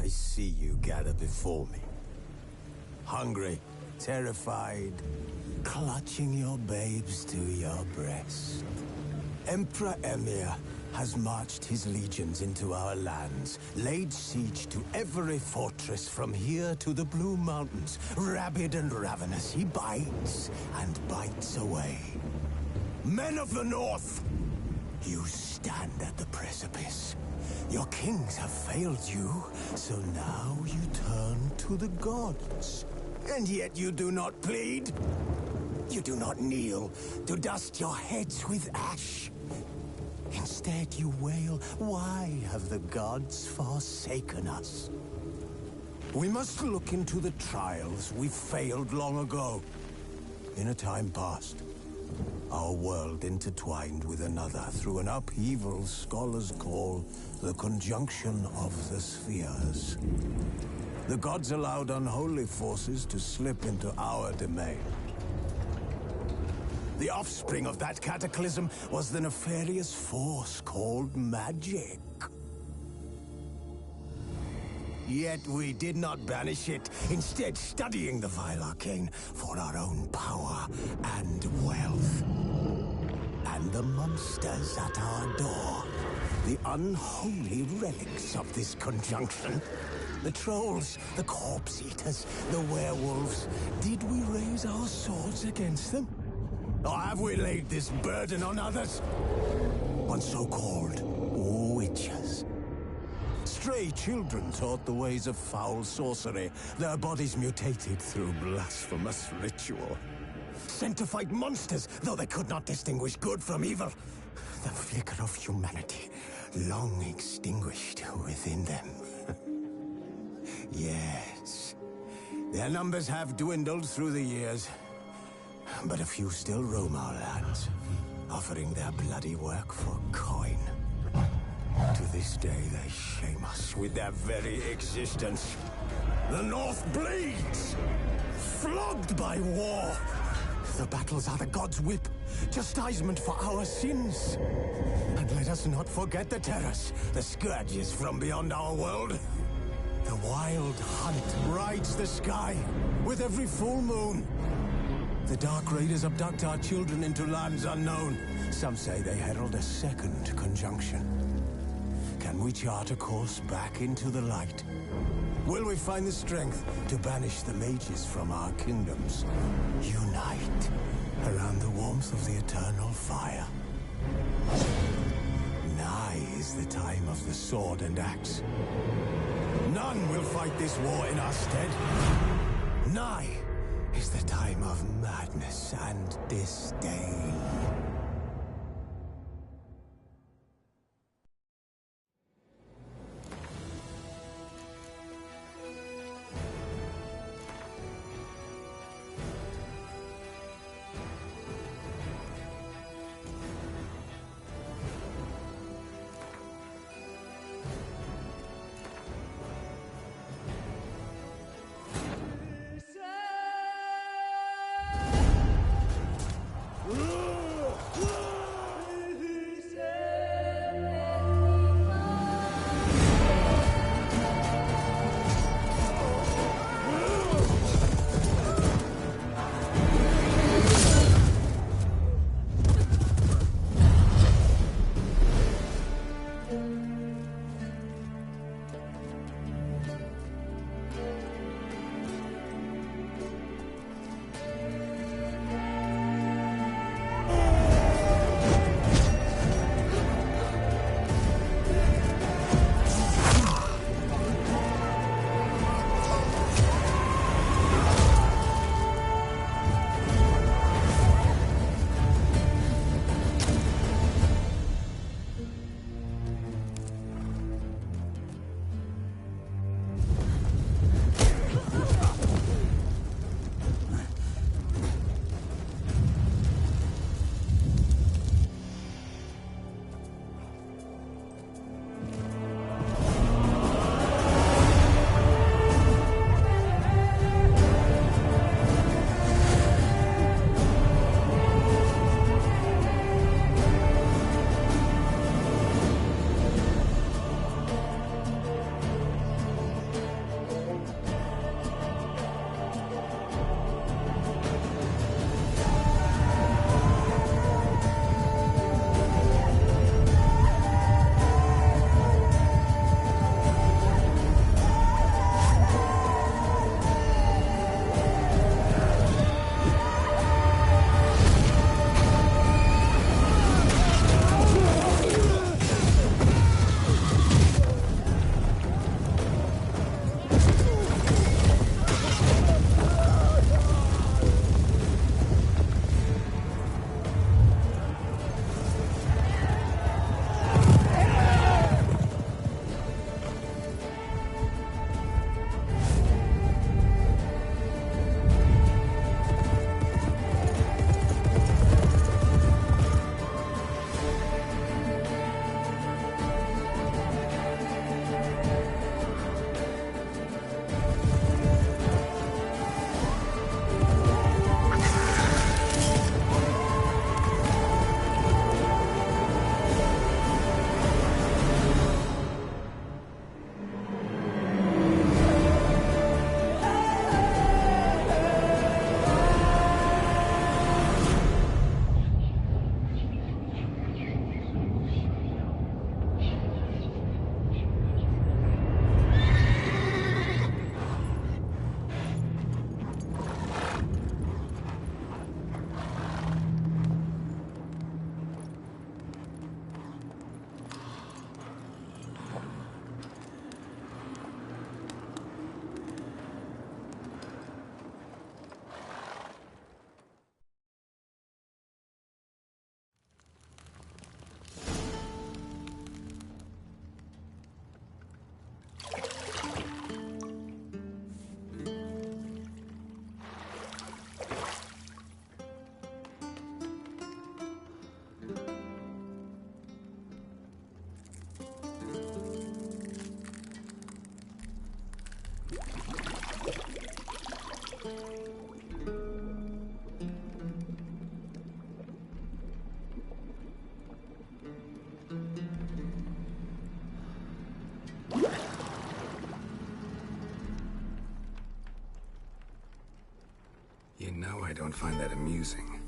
I see you gather before me. Hungry, terrified, clutching your babes to your breast. Emperor Emhyr has marched his legions into our lands, laid siege to every fortress from here to the Blue Mountains. Rabid and ravenous, he bites and bites away. Men of the North, you stand at the precipice. Your kings have failed you, so now you turn to the gods. And yet you do not plead. You do not kneel to dust your heads with ash. Instead you wail, why have the gods forsaken us? We must look into the trials we failed long ago. In a time past, our world intertwined with another through an upheaval scholars call the conjunction of the spheres. The gods allowed unholy forces to slip into our domain. The offspring of that cataclysm was the nefarious force called magic. Yet we did not banish it, instead studying the vile arcane for our own power and wealth. And the monsters at our door, the unholy relics of this conjunction. The trolls, the corpse eaters, the werewolves. Did we raise our swords against them? Or have we laid this burden on others? On so-called witches. Stray children taught the ways of foul sorcery, their bodies mutated through blasphemous ritual. Sent to fight monsters, though they could not distinguish good from evil. The flicker of humanity, long extinguished within them. Yes, their numbers have dwindled through the years. But a few still roam our lands, offering their bloody work for coin. To this day, they shame us with their very existence. The North bleeds, flogged by war. The battles are the gods' whip, chastisement for our sins. And let us not forget the terrors, the scourges from beyond our world. The wild hunt rides the sky with every full moon. The Dark Raiders abduct our children into lands unknown. Some say they herald a second conjunction. Can we chart a course back into the light? Will we find the strength to banish the mages from our kingdoms? Unite around the warmth of the eternal fire. Nigh is the time of the sword and axe. None will fight this war in our stead. Nigh is the time of madness and disdain. don't find that amusing.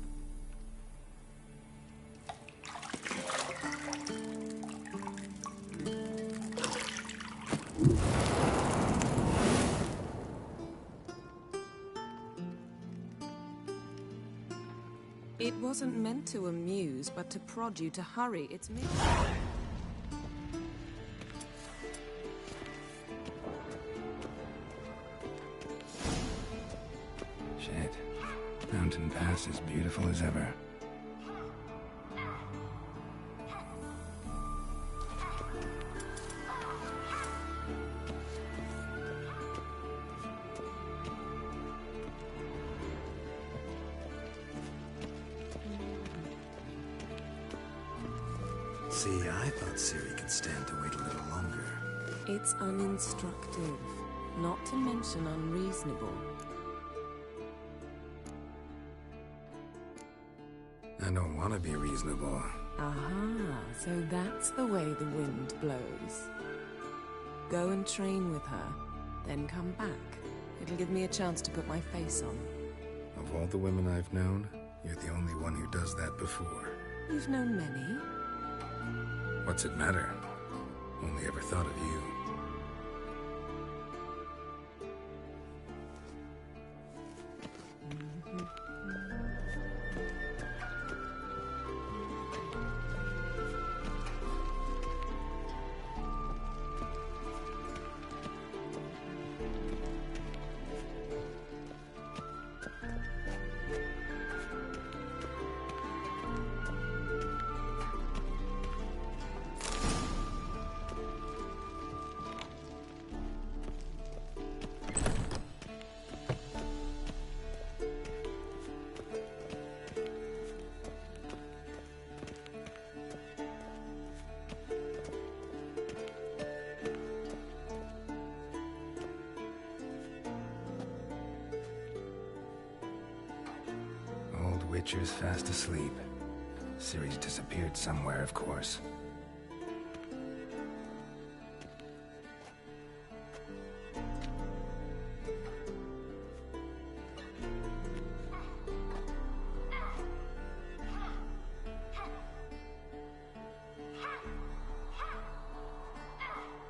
It wasn't meant to amuse, but to prod you to hurry. It's me. Shit. Mountain Pass is beautiful as ever. See, I thought Ciri could stand to wait a little longer. It's uninstructive, not to mention unreasonable. I don't want to be reasonable. Aha, so that's the way the wind blows. Go and train with her, then come back. It'll give me a chance to put my face on. Of all the women I've known, you're the only one who does that before. You've known many. What's it matter? Only ever thought of you. Witcher's fast asleep. Ciri's disappeared somewhere, of course.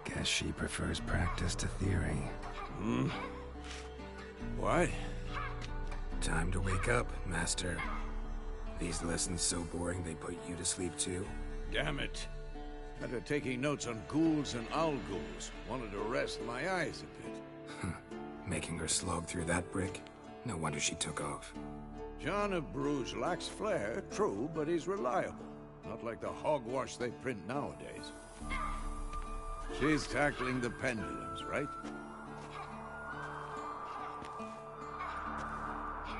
Guess she prefers practice to theory. What? Time to wake up, Master. These lessons so boring they put you to sleep too? Damn it. After taking notes on ghouls and owl ghouls, wanted to rest my eyes a bit. Making her slog through that brick? No wonder she took off. John of Bruges lacks flair, true, but he's reliable. Not like the hogwash they print nowadays. She's tackling the pendulums, right?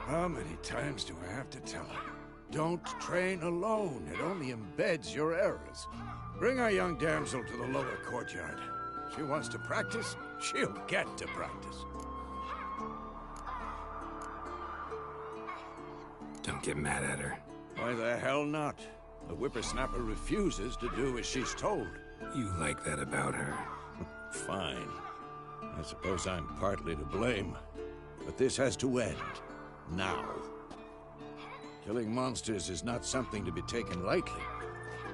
How many times do I have to tell her? Don't train alone. It only embeds your errors. Bring our young damsel to the lower courtyard. She wants to practice, she'll get to practice. Don't get mad at her. Why the hell not? The whippersnapper refuses to do as she's told. You like that about her? Fine. I suppose I'm partly to blame. But this has to end. Now. Killing monsters is not something to be taken lightly.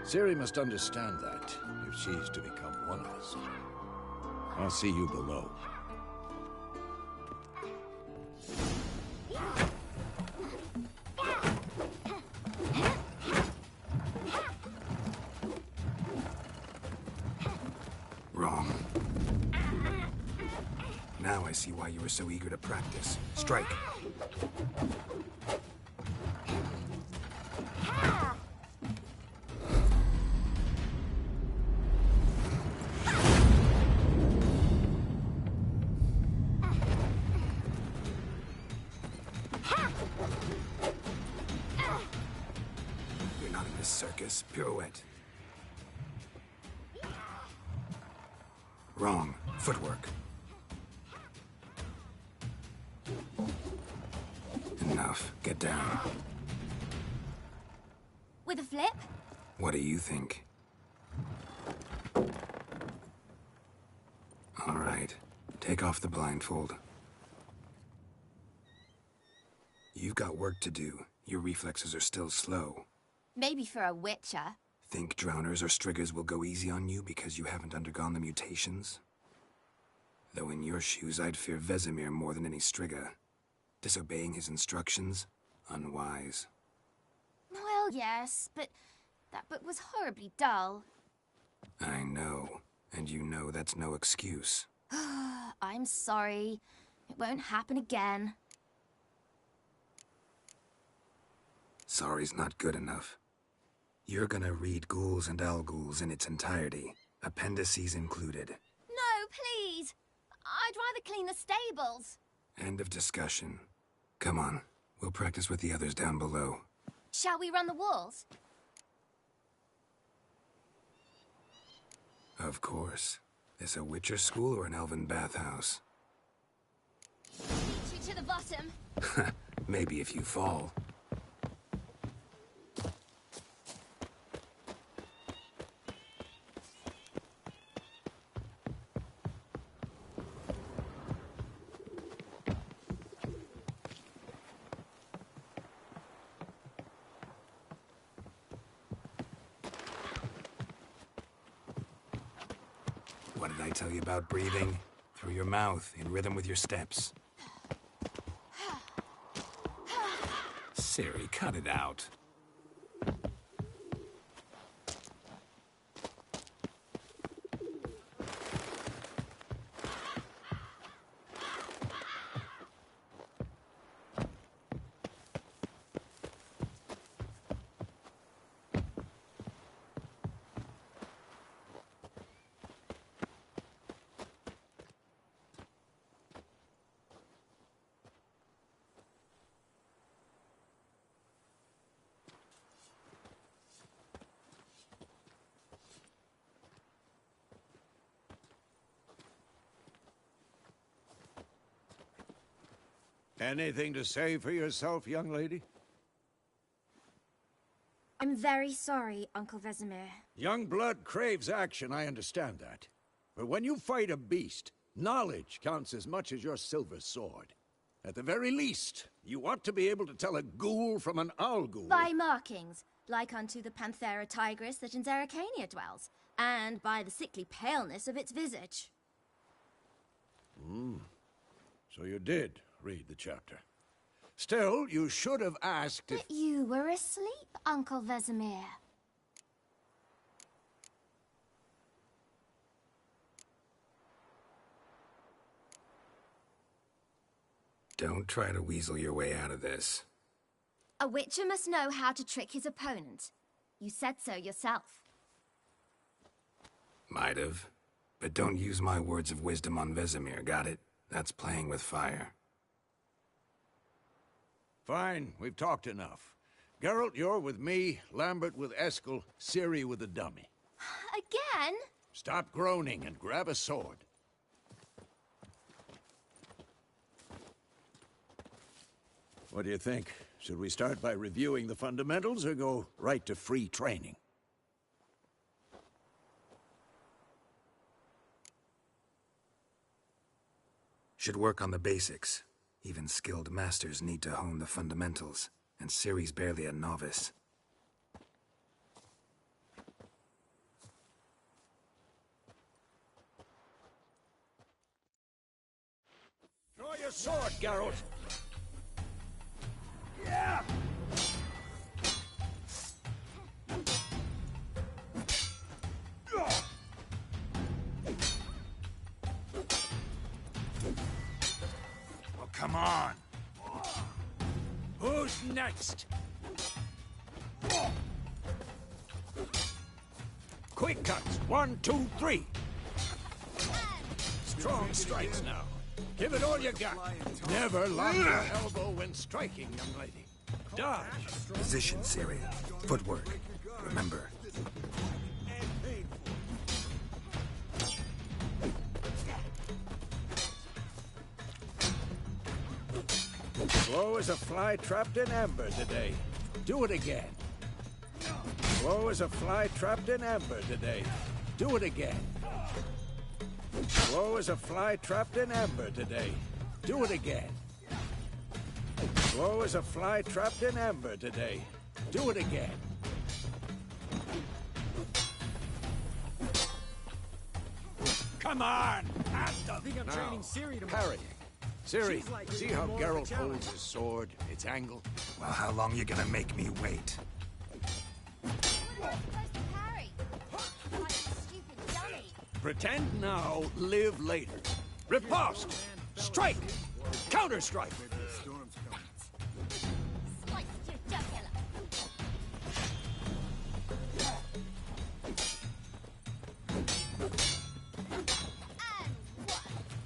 Ciri must understand that, if she's to become one of us. I'll see you below. Wrong. Now I see why you were so eager to practice. Strike. You're not in this circus. Pirouette. Wrong. Footwork. Enough. Get down. With a flip? What do you think? All right. Take off the blindfold. You've got work to do. Your reflexes are still slow. Maybe for a witcher. Think drowners or striggers will go easy on you because you haven't undergone the mutations? Though in your shoes, I'd fear Vesemir more than any strigger. Disobeying his instructions? Unwise. Well, yes, but that book was horribly dull. I know. And you know that's no excuse. I'm sorry. It won't happen again. Sorry's not good enough. You're gonna read Ghouls and Al-Ghouls in its entirety, appendices included. No, please! I'd rather clean the stables. End of discussion. Come on, we'll practice with the others down below. Shall we run the walls? Of course. This a Witcher school or an elven bathhouse? Beat you to the bottom. Maybe if you fall. What did I tell you about breathing? Through your mouth, in rhythm with your steps. Ciri, cut it out. Anything to say for yourself, young lady? I'm very sorry, Uncle Vesemir. Young blood craves action, I understand that. But when you fight a beast, knowledge counts as much as your silver sword. At the very least, you ought to be able to tell a ghoul from an Al-Ghul. By markings, like unto the Panthera tigris that in Zerrikania dwells, and by the sickly paleness of its visage. So you did read the chapter. Still, you should have asked if... But you were asleep, Uncle Vesemir. Don't try to weasel your way out of this. A witcher must know how to trick his opponent. You said so yourself. Might have. But don't use my words of wisdom on Vesemir, got it? That's playing with fire. Fine, we've talked enough. Geralt, you're with me, Lambert with Eskel, Ciri with the dummy. Again? Stop groaning and grab a sword. What do you think? Should we start by reviewing the fundamentals or go right to free training? Should work on the basics. Even skilled masters need to hone the fundamentals, and Ciri's barely a novice. Draw your sword, Geralt! Yeah! Well, come on! Who's next? Quick cuts! 1, 2, 3! Strong strikes now. Give it all you got. Never lock your elbow when striking, young lady. Dodge. Position, Ciri. Footwork. Remember. Slow as a fly trapped in amber today. Do it again. Slow as a fly trapped in amber today. Do it again. Slow as a fly trapped in amber today. Do it again. Woe is a fly trapped in amber today. Do it again. Come on! I think I'm training Ciri tomorrow. Parrying. Ciri, She's like see really how more of a Geralt challenge. holds his sword, its angle? Well, how long you gonna make me wait? We're not supposed to parry. Like a stupid dummy. Pretend now, live later. Riposte! Strike! Counter-strike! Slice your jugular. And one.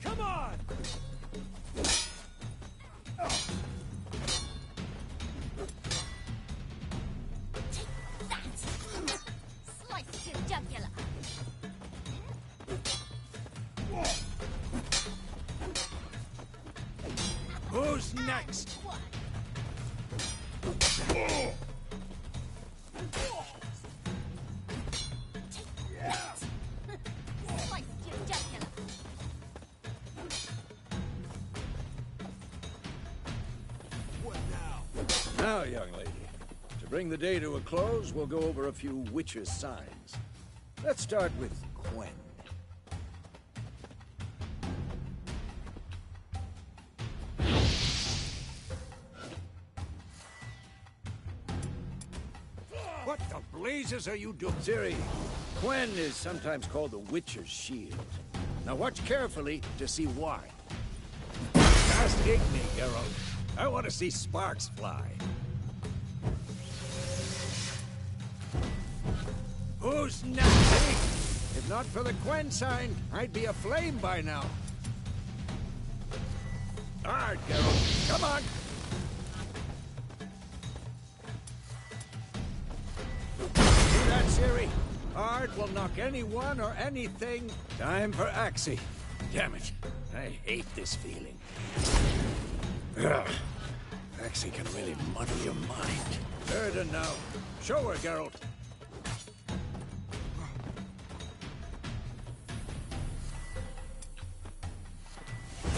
Come on! That. Slice your jugular. Who's next? One. Slice your jugular. Now, young lady, to bring the day to a close, we'll go over a few witches' signs. Let's start with Quen. What the blazes are you doing? Ciri, Quen is sometimes called the Witcher's Shield. Now watch carefully to see why. Castigate me, Geralt. I want to see sparks fly. Who's next? If not for the Quen sign, I'd be aflame by now. All right, Geralt, come on. See that, Ciri? Ard will knock anyone or anything. Time for Axii. Damn it, I hate this feeling. Ugh. Axii can really muddle your mind. Durden now. Show her, Geralt.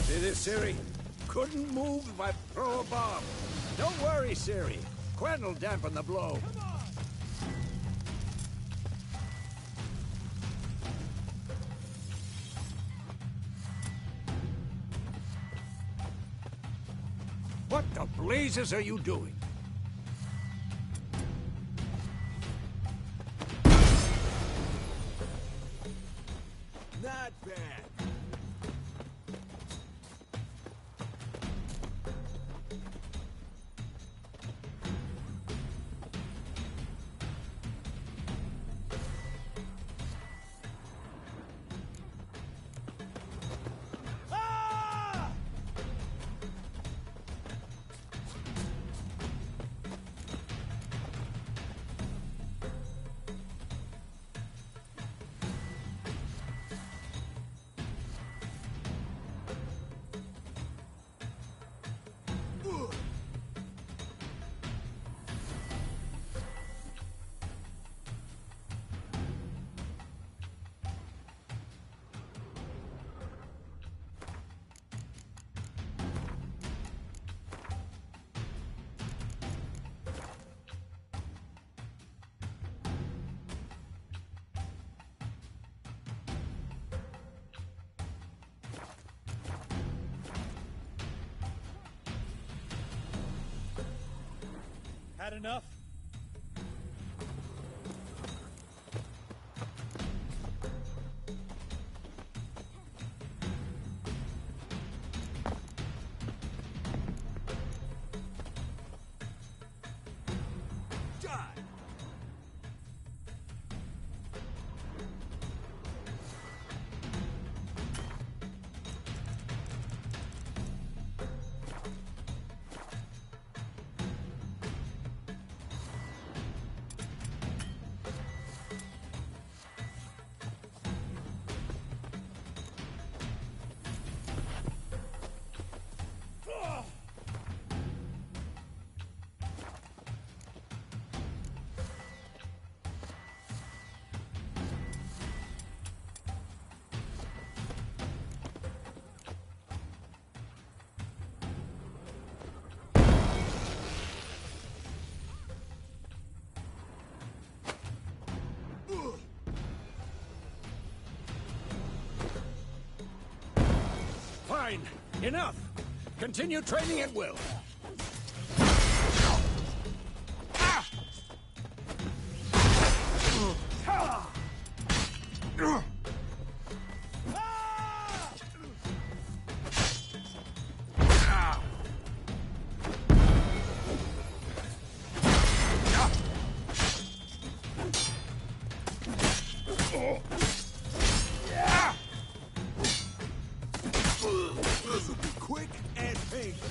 See this, Ciri? Couldn't move if I throw a bomb. Don't worry, Ciri. Quen will dampen the blow. What the blazes are you doing? Not bad. Had enough? Fine. Enough. Continue training at will. This will be quick and painful.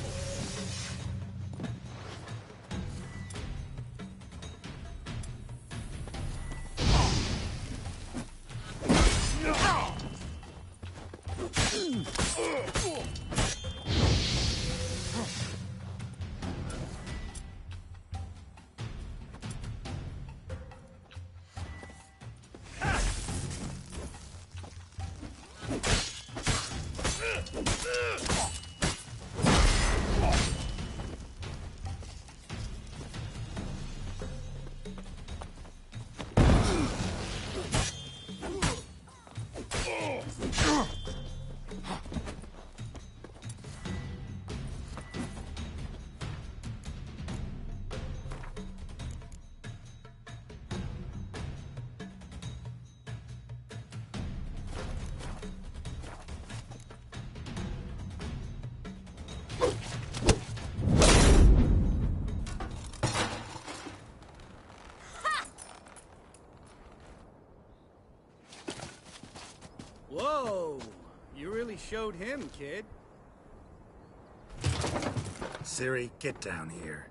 Whoa! You really showed him, kid. Ciri, get down here.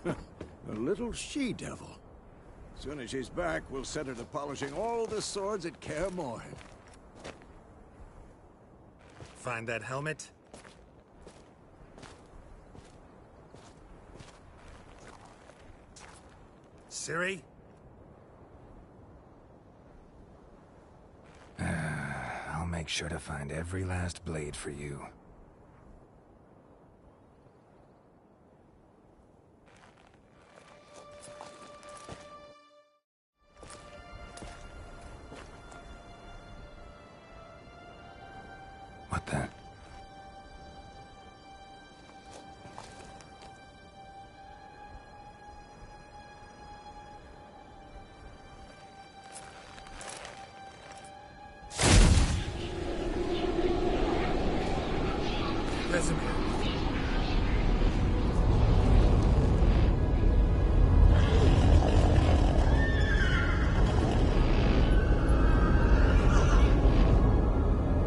A little she-devil. Soon as she's back, we'll set her to polishing all the swords at Kaer Morhen. Find that helmet? Ciri? I'll make sure to find every last blade for you. What the? Vesemir.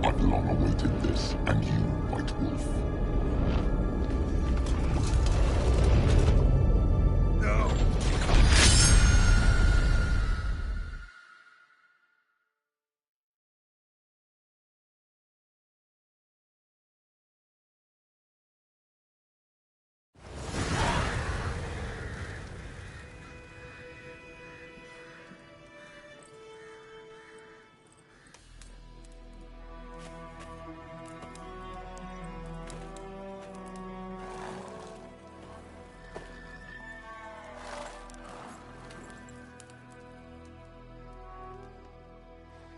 I've long awaited this, and you, White Wolf. No!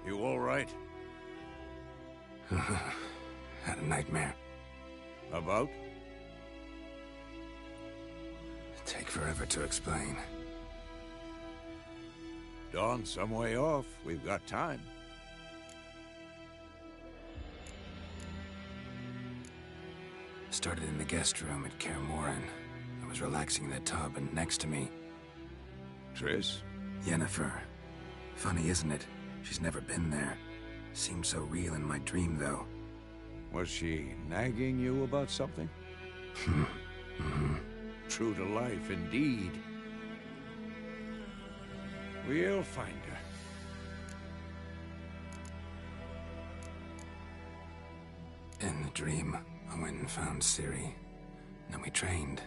You all right? Had a nightmare. About? Take forever to explain. Dawn's some way off. We've got time. Started in the guest room at Kaer Morhen. I was relaxing in the tub, and next to me, Triss? Yennefer. Funny, isn't it? She's never been there. Seemed so real in my dream, though. Was she nagging you about something? True to life, indeed. We'll find her. In the dream, I went and found Ciri. Then we trained.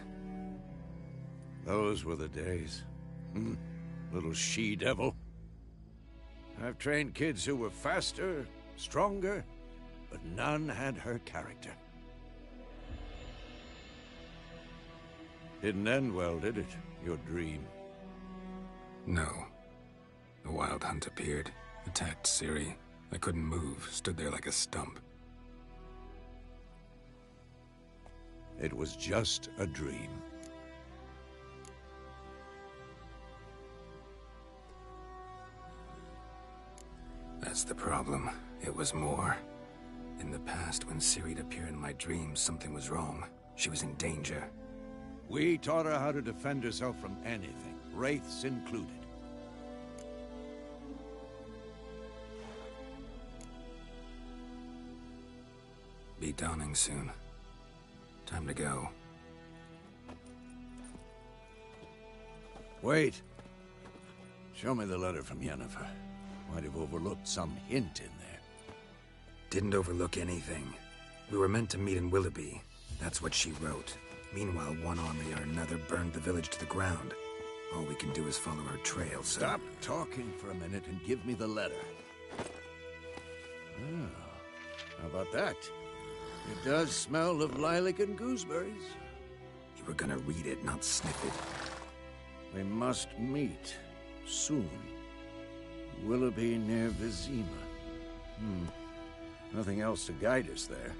Those were the days. Little she-devil. I've trained kids who were faster, stronger, but none had her character. Didn't end well, did it? Your dream? No. The Wild Hunt appeared, attacked Ciri, I couldn't move, stood there like a stump. It was just a dream. That's the problem. It was more. In the past, when Ciri'd appear in my dreams, something was wrong. She was in danger. We taught her how to defend herself from anything, wraiths included. Be dawning soon. Time to go. Wait. Show me the letter from Yennefer. Might have overlooked some hint in there. Didn't overlook anything. We were meant to meet in Willoughby. That's what she wrote. Meanwhile, one army or another burned the village to the ground. All we can do is follow her trail, so... Stop talking for a minute and give me the letter. Oh, how about that? It does smell of lilac and gooseberries. You were gonna read it, not sniff it. We must meet. Soon. Willoughby near Vizima. Nothing else to guide us there.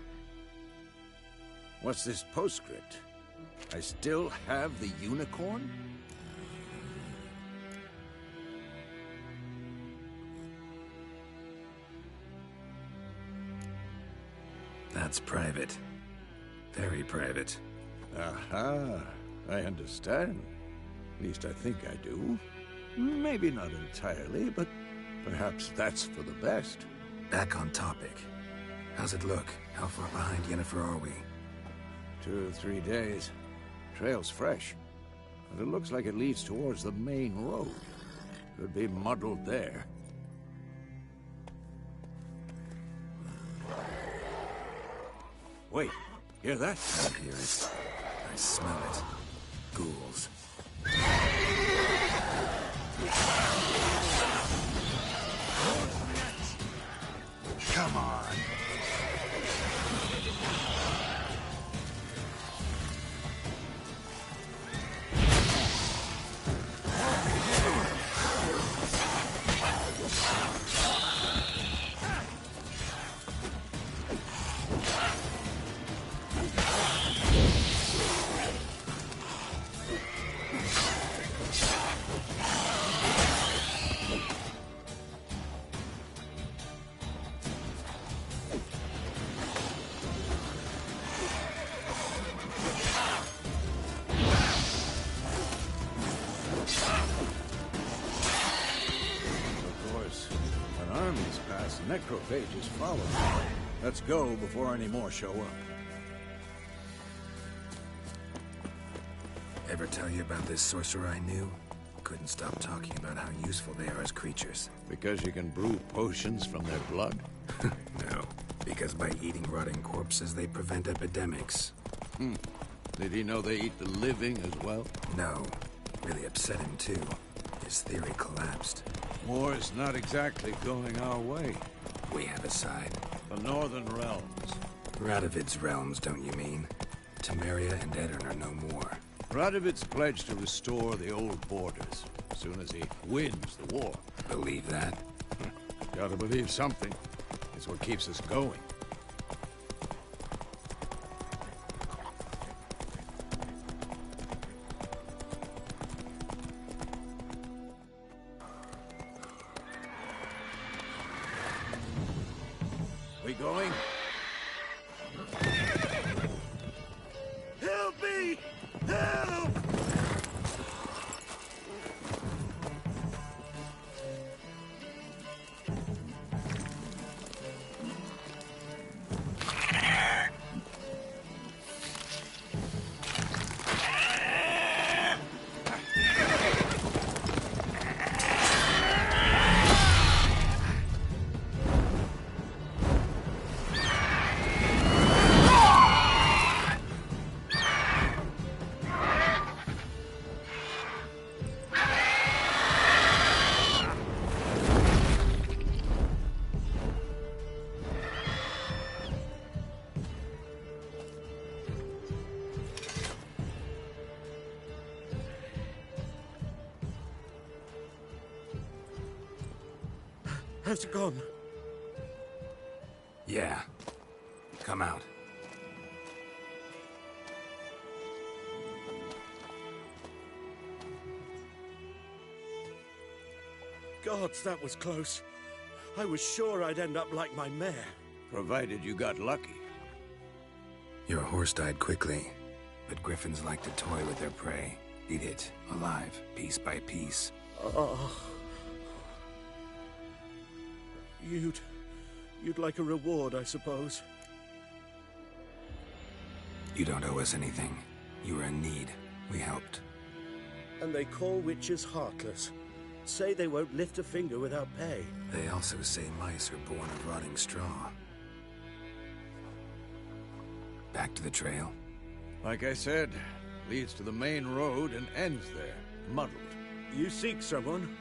What's this postscript? I still have the unicorn? That's private. Very private. Aha, I understand. At least I think I do. Maybe not entirely, but perhaps that's for the best. Back on topic. How's it look? How far behind Yennefer are we? 2 or 3 days. Trail's fresh, but it looks like it leads towards the main road. Could be muddled there. Wait, hear that? I hear it. I smell it. Ghouls. Come on. Necrophages follow. Let's go before any more show up. Ever tell you about this sorcerer I knew? Couldn't stop talking about how useful they are as creatures. Because you can brew potions from their blood? No. Because by eating rotting corpses, they prevent epidemics. Did he know they eat the living as well? No. Really upset him, too. His theory collapsed. War's not exactly going our way. We have a side. The Northern Realms. Radovid's realms, don't you mean? Temeria and Edirn are no more. Radovid's pledged to restore the old borders as soon as he wins the war. Believe that? Gotta believe something. It's what keeps us going. We going? Help me! Help! Has it gone? Yeah. Come out. Gods, that was close. I was sure I'd end up like my mare. Provided you got lucky. Your horse died quickly, but griffins like to toy with their prey. Eat it, alive, piece by piece. Oh. You'd like a reward, I suppose. You don't owe us anything. You were in need. We helped. And they call witches heartless. Say they won't lift a finger without pay. They also say mice are born of rotting straw. Back to the trail? Like I said, leads to the main road and ends there, muddled. You seek someone?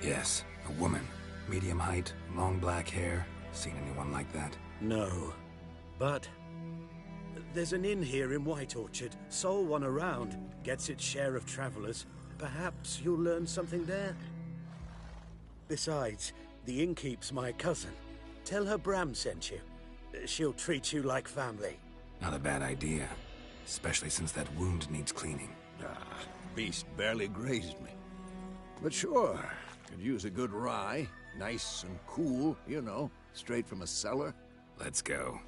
Yes, a woman. Medium height, long black hair. Seen anyone like that? No. But there's an inn here in White Orchard. Sole one around. Gets its share of travelers. Perhaps you'll learn something there? Besides, the innkeep's my cousin. Tell her Bram sent you. She'll treat you like family. Not a bad idea. Especially since that wound needs cleaning. Beast barely grazed me. But sure, could use a good rye. Nice and cool, you know, straight from a cellar. Let's go.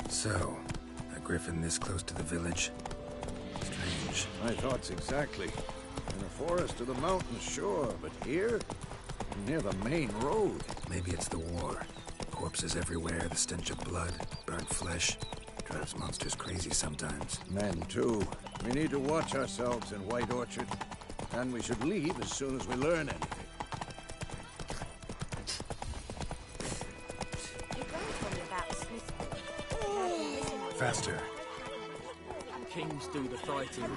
So, a griffin this close to the village? Strange. My thoughts exactly. In a forest or the mountains, sure, but here? Near the main road. Maybe it's the war. Corpses everywhere, the stench of blood, burnt flesh. Drives monsters crazy sometimes. Men, too. We need to watch ourselves in White Orchard. And we should leave as soon as we learn anything. Faster. Kings do the fighting.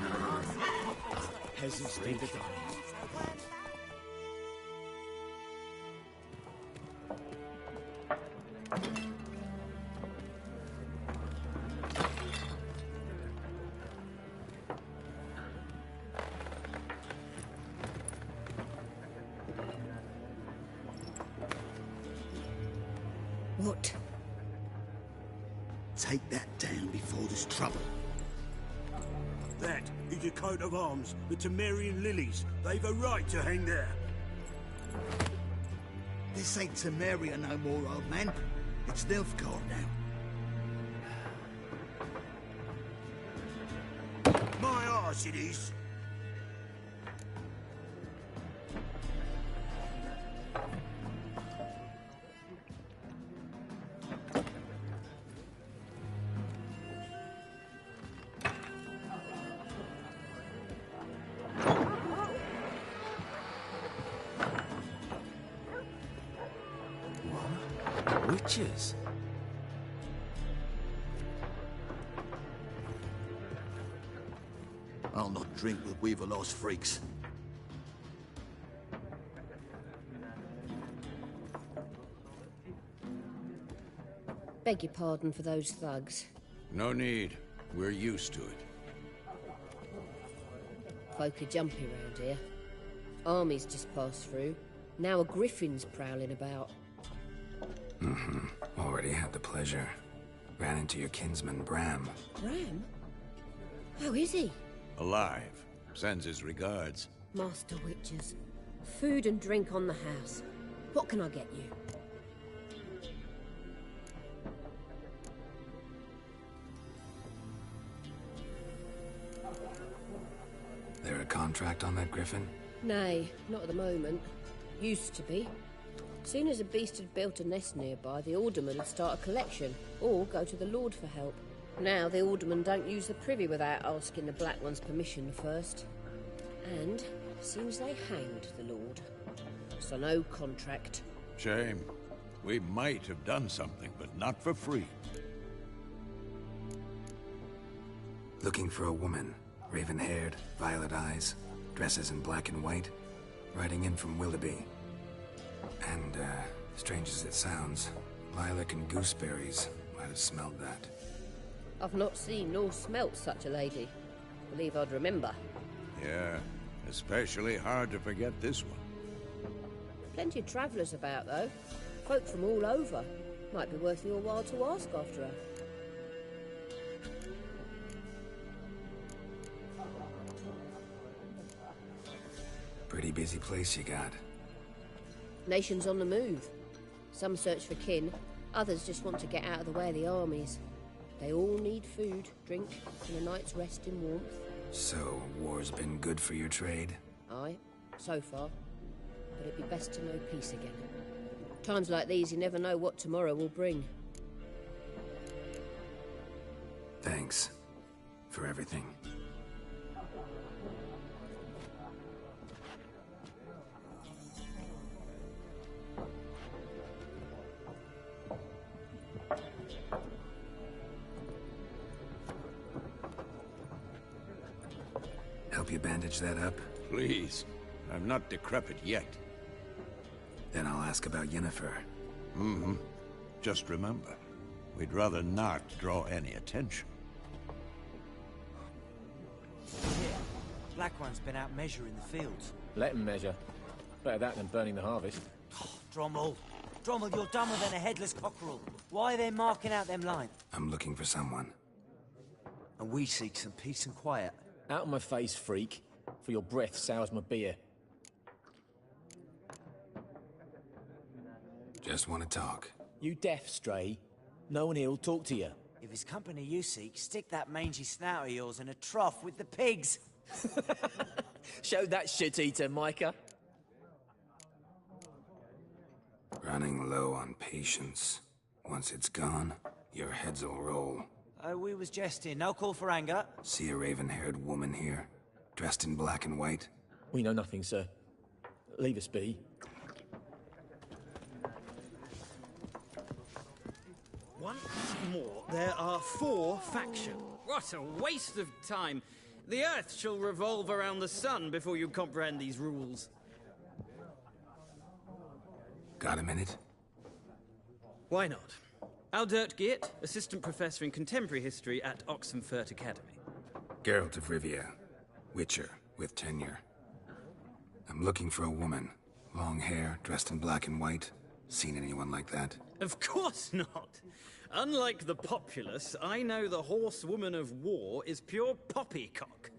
Peasants do the dying. What? Take that down before there's trouble. That is a coat of arms, the Temerian lilies. They've a right to hang there. This ain't Temeria no more, old man. It's Nilfgaard now. My arse it is. Witches? I'll not drink with Weaverlost freaks. Beg your pardon for those thugs. No need. We're used to it. Folk are jumpy round here. Armies just passed through. Now a griffin's prowling about. Mm-hmm. Already had the pleasure. Ran into your kinsman, Bram. Bram? How is he? Alive. Sends his regards. Master Witches. Food and drink on the house. What can I get you? There a contract on that griffin? Nay, not at the moment. Used to be. Soon as a beast had built a nest nearby, the alderman would start a collection, or go to the Lord for help. Now the aldermen don't use the privy without asking the Black One's permission first. And seems they hanged the Lord. So no contract. Shame. We might have done something, but not for free. Looking for a woman. Raven-haired, violet eyes, dresses in black and white, riding in from Willoughby. And, strange as it sounds, lilac and gooseberries might have smelled that. I've not seen nor smelt such a lady. Believe I'd remember. Yeah, especially hard to forget this one. Plenty of travellers about, though. Folk from all over. Might be worth your while to ask after her. Pretty busy place you got. Nations on the move. Some search for kin, others just want to get out of the way of the armies. They all need food, drink, and a night's rest in warmth. So, war's been good for your trade? Aye, so far. But it'd be best to know peace again. Times like these, you never know what tomorrow will bring. Thanks for everything. Help you bandage that up? Please. I'm not decrepit yet. Then I'll ask about Yennefer. Mm-hmm. Just remember, we'd rather not draw any attention. Here, Black One's been out measuring the fields. Let him measure. Better that than burning the harvest. Oh, Drommel, you're dumber than a headless cockerel. Why are they marking out them lines? I'm looking for someone. And we seek some peace and quiet. Out of my face, freak. For your breath sours my beer. Just want to talk. You deaf, Stray? No one here'll talk to you. If it's company you seek, stick that mangy snout of yours in a trough with the pigs. Show that shit-eater, Micah. Running low on patience. Once it's gone, your heads'll roll. Oh, we was jesting. No call for anger. See a raven-haired woman here, dressed in black and white? We know nothing, sir. Leave us be. Once more, there are 4 factions. What a waste of time. The Earth shall revolve around the sun before you comprehend these rules. Got a minute? Why not? Aldert Geert, Assistant Professor in Contemporary History at Oxenfurt Academy. Geralt of Rivia, Witcher, with tenure. I'm looking for a woman. Long hair, dressed in black and white. Seen anyone like that? Of course not. Unlike the populace, I know the horsewoman of war is pure poppycock.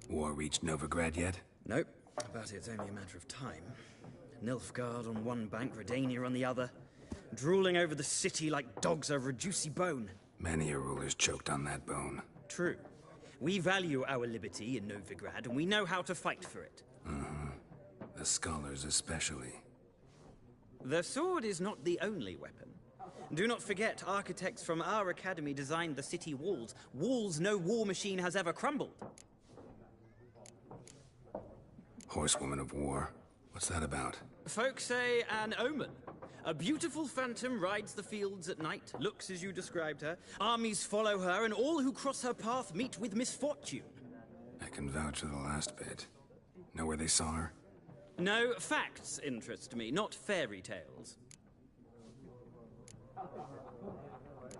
War reached Novigrad yet? Nope, but it's only a matter of time. Nilfgaard on one bank, Redania on the other, drooling over the city like dogs over a juicy bone. Many a ruler's choked on that bone. True. We value our liberty in Novigrad, and we know how to fight for it. The scholars especially. The sword is not the only weapon. Do not forget, architects from our academy designed the city walls. Walls no war machine has ever crumbled. Horsewoman of war. What's that about? Folk say an omen. A beautiful phantom rides the fields at night, looks as you described her. Armies follow her, and all who cross her path meet with misfortune. I can vouch for the last bit. Know where they saw her? No, facts interest me, not fairy tales.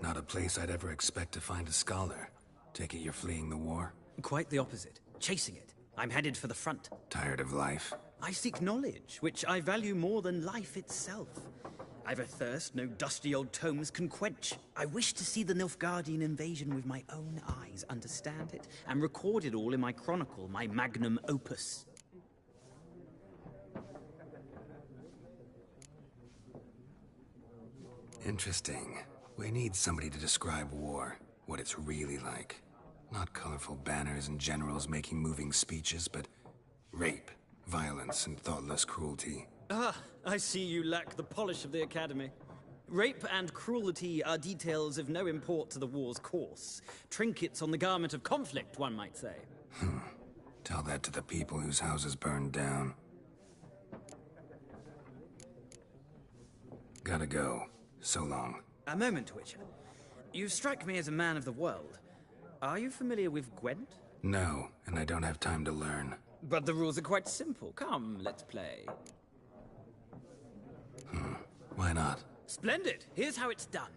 Not a place I'd ever expect to find a scholar. Take it you're fleeing the war? Quite the opposite. Chasing it. I'm headed for the front. Tired of life? I seek knowledge, which I value more than life itself. I've a thirst no dusty old tomes can quench. I wish to see the Nilfgaardian invasion with my own eyes, understand it, and record it all in my chronicle, my magnum opus. Interesting. We need somebody to describe war, what it's really like. Not colorful banners and generals making moving speeches, but rape, violence, and thoughtless cruelty. Ah, I see you lack the polish of the Academy. Rape and cruelty are details of no import to the war's course. Trinkets on the garment of conflict, one might say. Tell that to the people whose houses burned down. Gotta go. So long. A moment, Witcher. You strike me as a man of the world. Are you familiar with Gwent? No, and I don't have time to learn. But the rules are quite simple. Come, let's play. Why not? Splendid! Here's how it's done.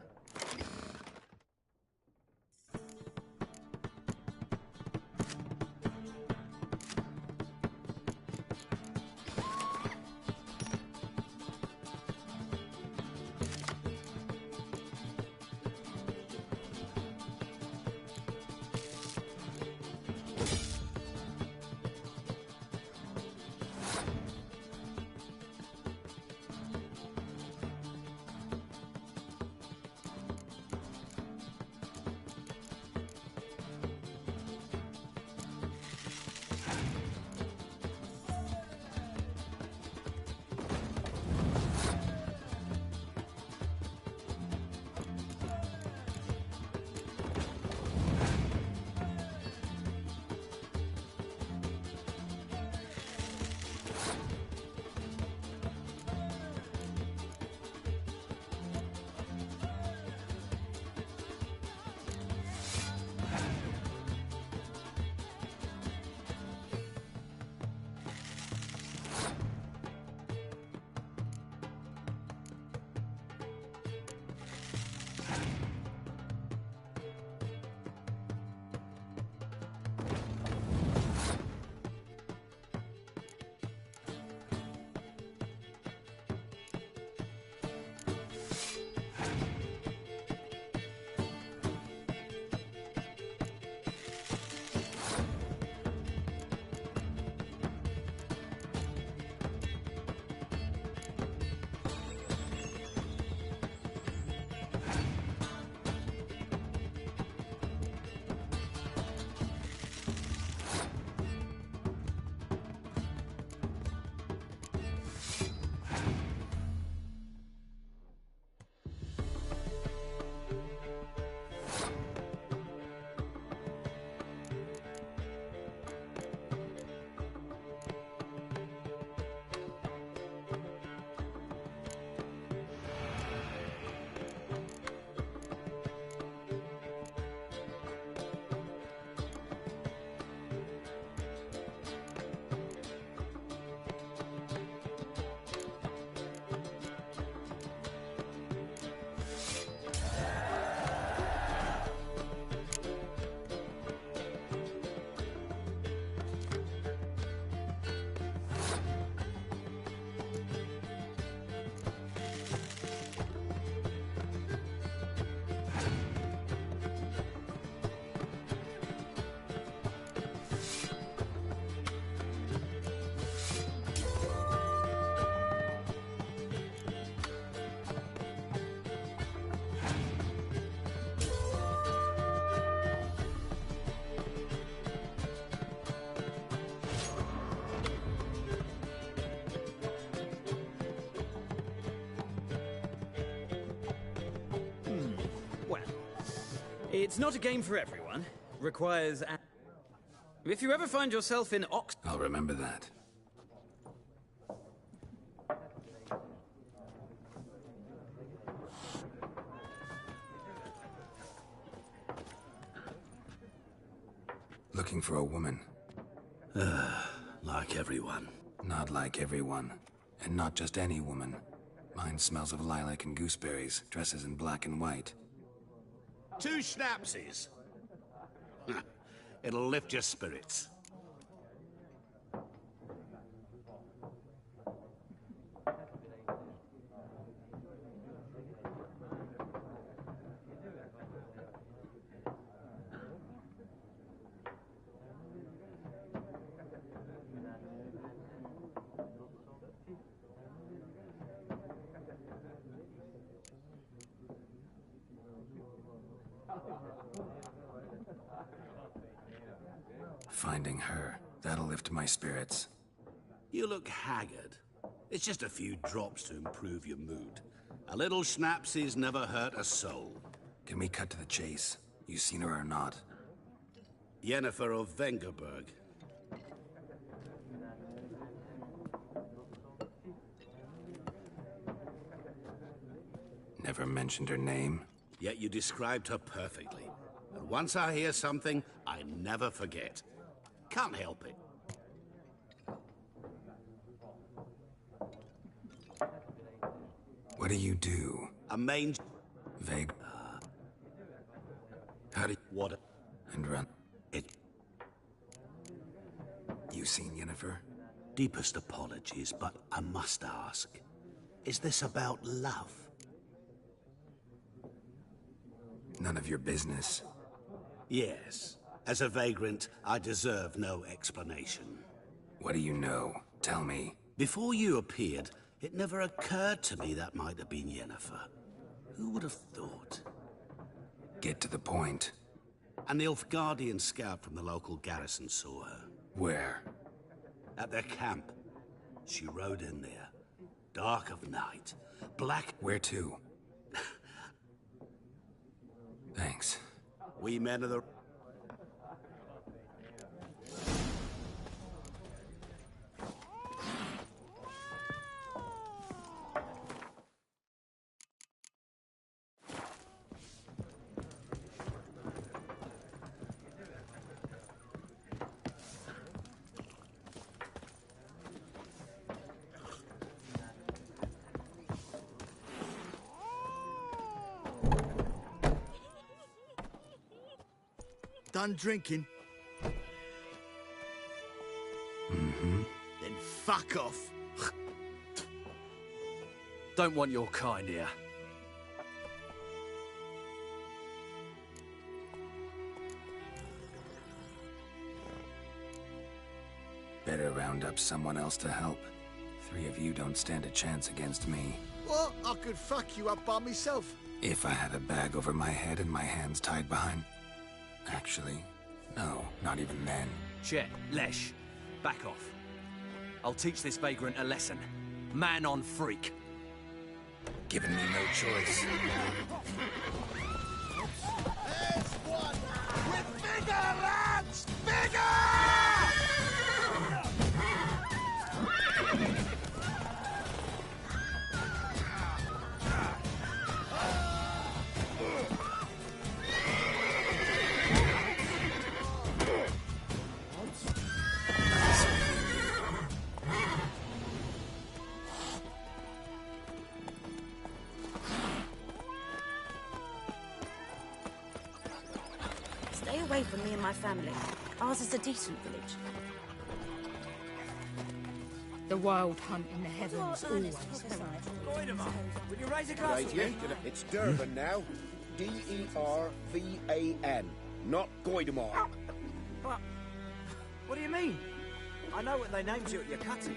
It's not a game for everyone. Requires... If you ever find yourself in I'll remember that. Looking for a woman. Like everyone. Not like everyone. And not just any woman. Mine smells of lilac and gooseberries, dresses in black and white. 2 schnapsies. It'll lift your spirits. Finding her, that'll lift my spirits. You look haggard. It's just a few drops to improve your mood. A little schnapsies never hurt a soul. Can we cut to the chase? You seen her or not? Yennefer of Vengerberg. Never mentioned her name? Yet you described her perfectly. And once I hear something, I never forget. Can't help it. What do you do? A main... Vague. How do you... What? And run. It... You seen Yennefer? Deepest apologies, but I must ask. Is this about love? None of your business. Yes. As a vagrant, I deserve no explanation. What do you know? Tell me. Before you appeared, it never occurred to me that might have been Yennefer. Who would have thought? Get to the point. An Nilfgaardian scout from the local garrison saw her. Where? At their camp. She rode in there. Dark of night. Black... Where to? Thanks. We men of the... Done drinking? Mm-hmm. Then fuck off. Don't want your kind here. Better round up someone else to help. 3 of you don't stand a chance against me. What? I could fuck you up by myself. If I had a bag over my head and my hands tied behind... Actually, no, not even then. Chet, Lesh, back off. I'll teach this vagrant a lesson. Man on freak. Giving me no choice. There's one! With bigger lads! Bigger! Stay away from me and my family. Ours is a decent village. The wild hunt in the heavens always. Will you raise a glass Right, with yeah. me? It's Dervan now. D-E-R-V-A-N. Not Goidemar. What do you mean? I know what they named you at your cutting.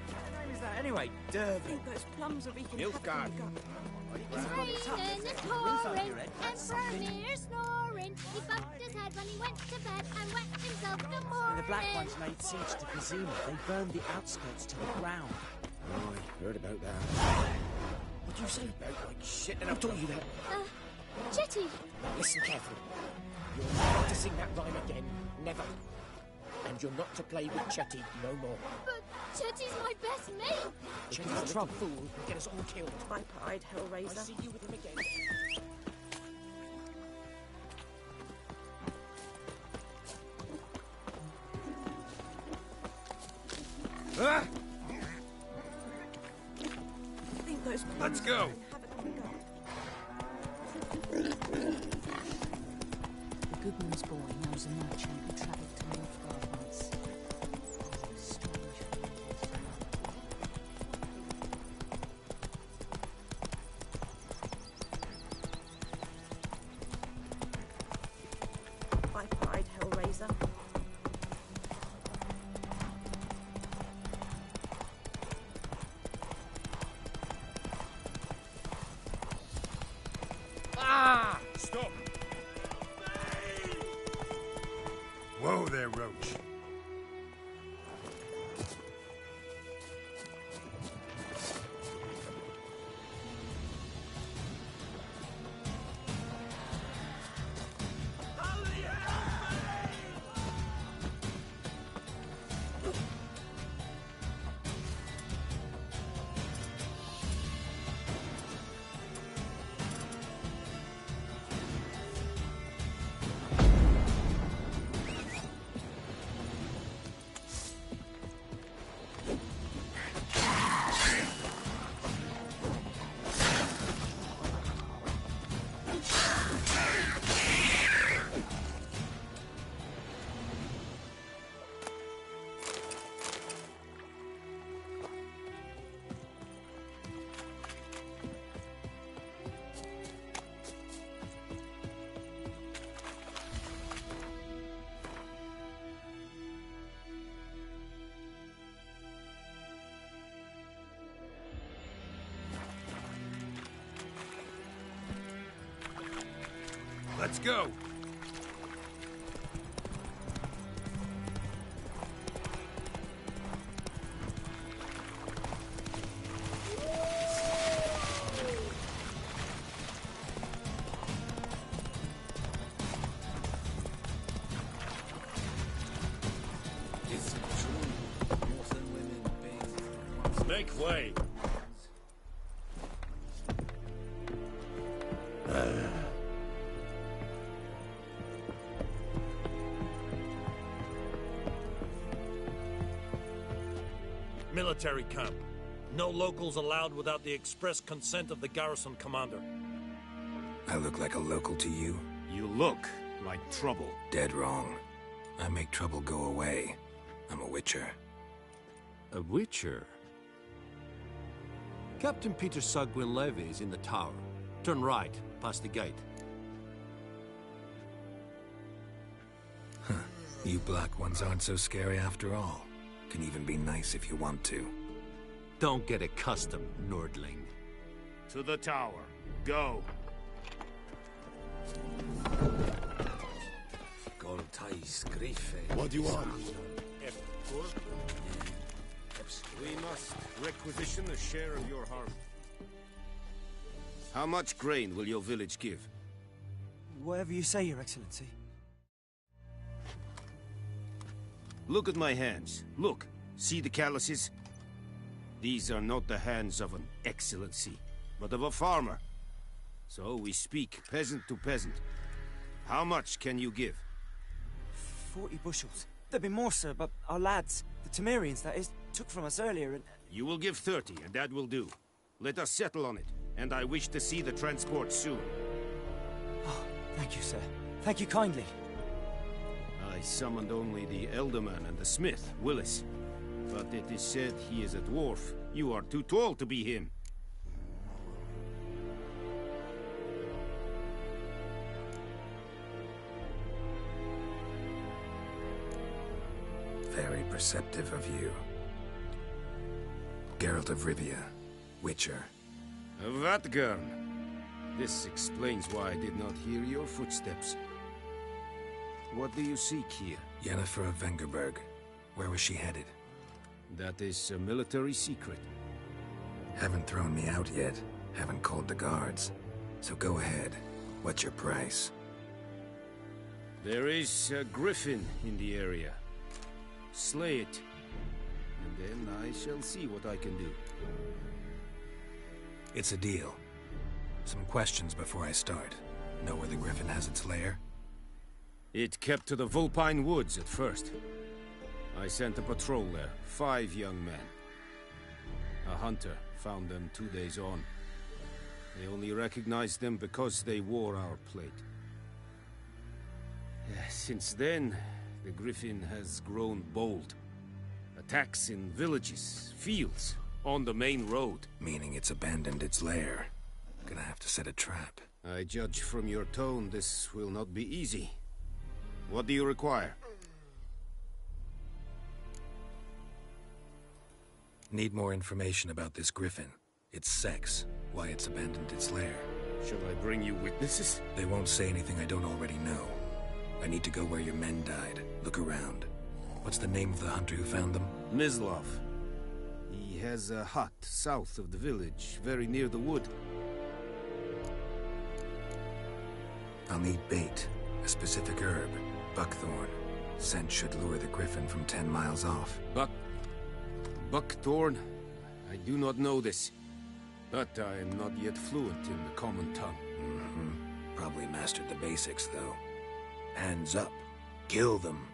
What name is that anyway? I Dervan. think those plums are wreaking Nilfgaard. Raining and pouring, Emperor Mir snoring. He bumped his head when he went to bed and wet himself the morning. When the Black Ones laid siege to Kazima, they burned the outskirts to the ground. Oh, I heard about that. What do you say about like shit? Who told you that? Chetty. Listen carefully. You're never to sing that rhyme again. Never. And you're not to play with Chetty no more. But Chetty's my best mate. Chetty's a trouble fool and get us all killed. Pipe-eyed Hellraiser. I'll see you with him again. Ah! I think those plums Let's go. The Goodman's boy knows a merchant who travelled to Nilfgaard once. Strange Pipe-eyed Hellraiser. Ah! Stop! Whoa there, Roach. Let's go! Make way! Military camp. No locals allowed without the express consent of the garrison commander. I look like a local to you? You look like trouble. Dead wrong. I make trouble go away. I'm a witcher. A witcher? Captain Peter Sugwin Levy is in the tower. Turn right, past the gate. Huh. You black ones aren't so scary after all. Can even be nice if you want to. Don't get accustomed, Nordling. To the tower. Go. What do you want? We must requisition a share of your harm. How much grain will your village give? Whatever you say, Your Excellency. Look at my hands. Look. See the calluses? These are not the hands of an excellency, but of a farmer. So we speak peasant to peasant. How much can you give? 40 bushels. There'd be more, sir, but our lads, the Temerians, that is, took from us earlier and... You will give 30, and that will do. Let us settle on it, and I wish to see the transport soon. Oh, thank you, sir. Thank you kindly. I summoned only the Elderman and the smith, Willis. But it is said he is a dwarf. You are too tall to be him. Very perceptive of you. Geralt of Rivia, Witcher. Vatgern. This explains why I did not hear your footsteps. What do you seek here? Yennefer of Vengerberg. Where was she headed? That is a military secret. Haven't thrown me out yet. Haven't called the guards. So go ahead. What's your price? There is a griffin in the area. Slay it. And then I shall see what I can do. It's a deal. Some questions before I start. Know where the griffin has its lair? It kept to the Vulpine Woods at first. I sent a patrol there, 5 young men. A hunter found them 2 days on. They only recognized them because they wore our plate. Since then, the griffin has grown bold. Attacks in villages, fields, on the main road. Meaning it's abandoned its lair. Gonna have to set a trap. I judge from your tone this will not be easy. What do you require? Need more information about this griffin. Its sex, why it's abandoned its lair. Shall I bring you witnesses? They won't say anything I don't already know. I need to go where your men died. Look around. What's the name of the hunter who found them? Mislav. He has a hut south of the village, very near the wood. I'll need bait. A specific herb. Buckthorn. Scent should lure the griffin from 10 miles off. Buckthorn? I do not know this. But I am not yet fluent in the common tongue. Probably mastered the basics, though. Hands up. Kill them.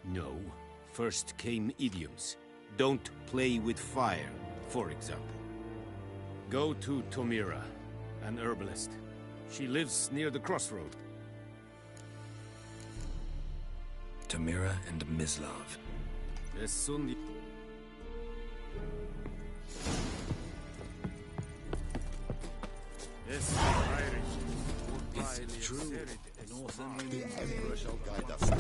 No. First came idioms. Don't play with fire, for example. Go to Tomira, an herbalist. She lives near the crossroad. Tomira and Mislav. As soon... Is it true? The Emperor shall guide us.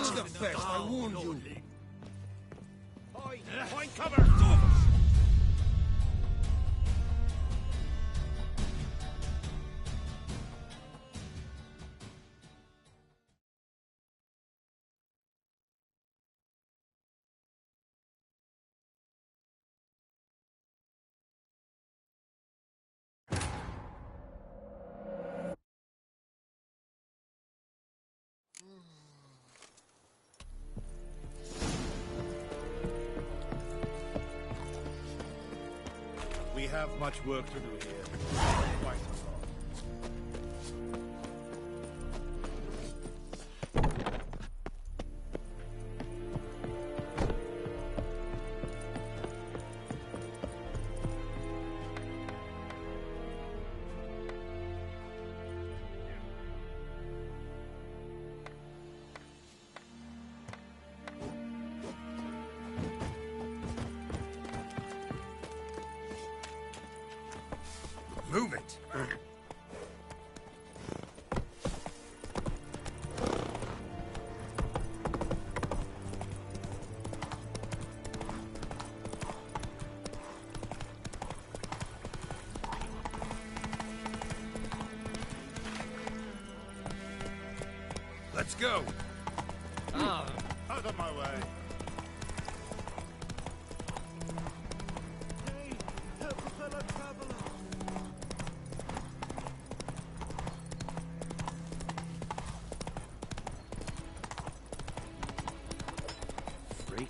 It's the best, I warned you. Find cover! We have much work to do here. Quite a lot. Move it! Let's go! Out of my way. Hey, help a fellow traveler. Freak.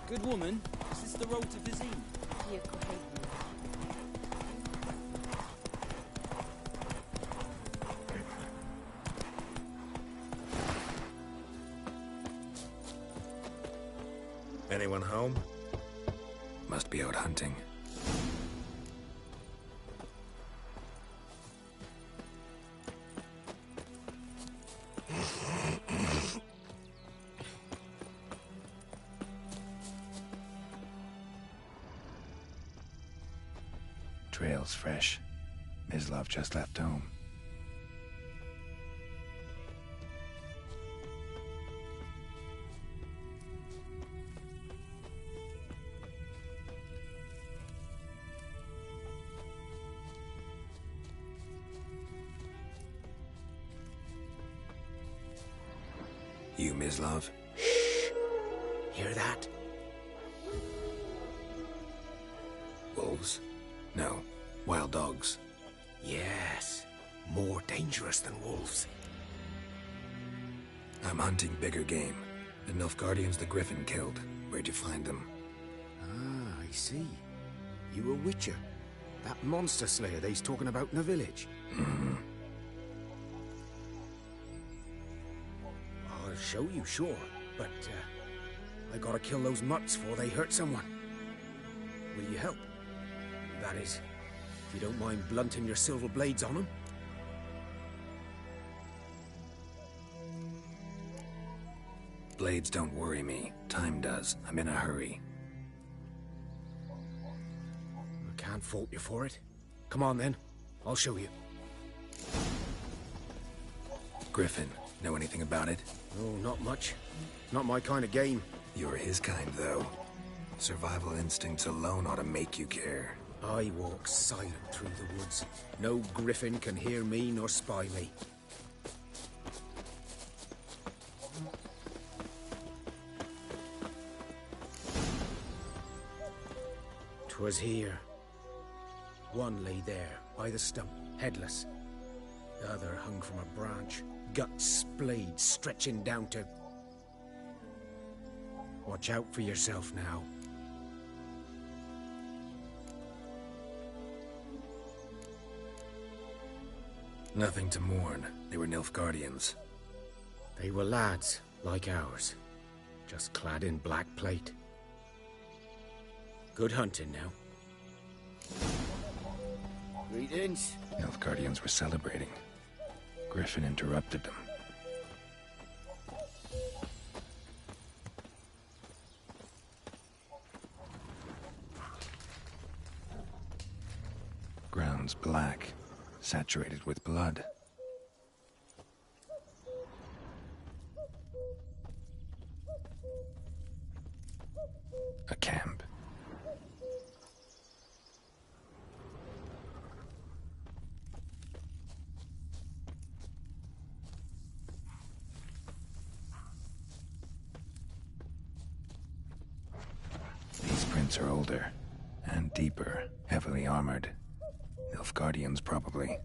Good woman, is this the road to Vizine? Here, Cohaven. Anyone home? Must be out hunting. Trail's fresh. Mislav just left home. You, Mislav? Hear that? Wolves? No. Wild dogs. Yes. More dangerous than wolves. I'm hunting bigger game. The Nilfgaardians the Griffin killed. Where'd you find them? Ah, I see. You a witcher. That monster slayer they's talking about in the village. Mm-hmm. I'll show you, sure. But, I gotta kill those mutts before they hurt someone. Will you help? That is, if you don't mind blunting your silver blades on them. Blades don't worry me. Time does. I'm in a hurry. I can't fault you for it. Come on, then. I'll show you. Griffin, know anything about it? Oh, not much. Not my kind of game. You're his kind, though. Survival instincts alone ought to make you care. I walk silent through the woods. No griffin can hear me nor spy me. 'Twas here. One lay there, by the stump, headless. The other hung from a branch, guts splayed, stretching down to... Watch out for yourself now. Nothing to mourn. They were Nilfgaardians. They were lads, like ours. Just clad in black plate. Good hunting now. Greetings. Nilfgaardians were celebrating. Griffin interrupted them. Ground's black, saturated with blood. A camp. These prints are older and deeper, heavily armored. Nilfgaardians, probably.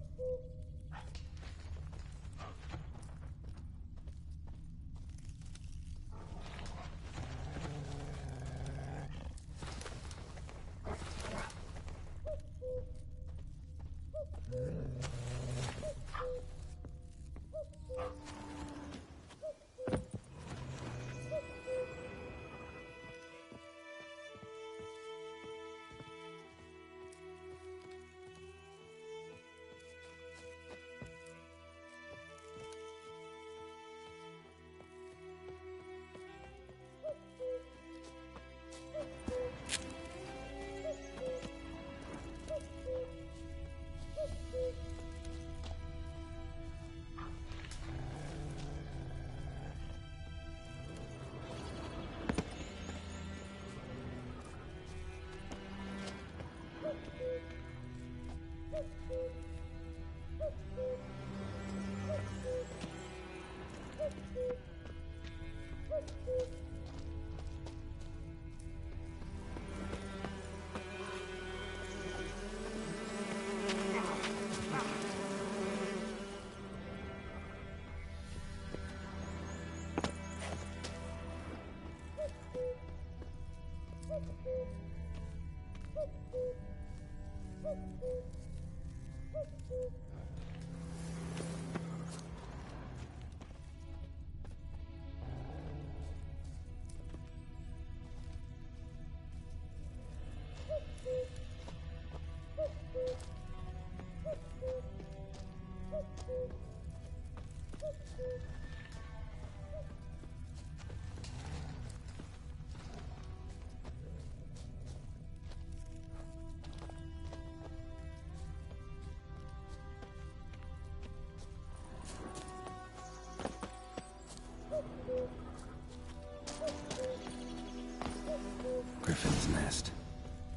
Griffin's nest.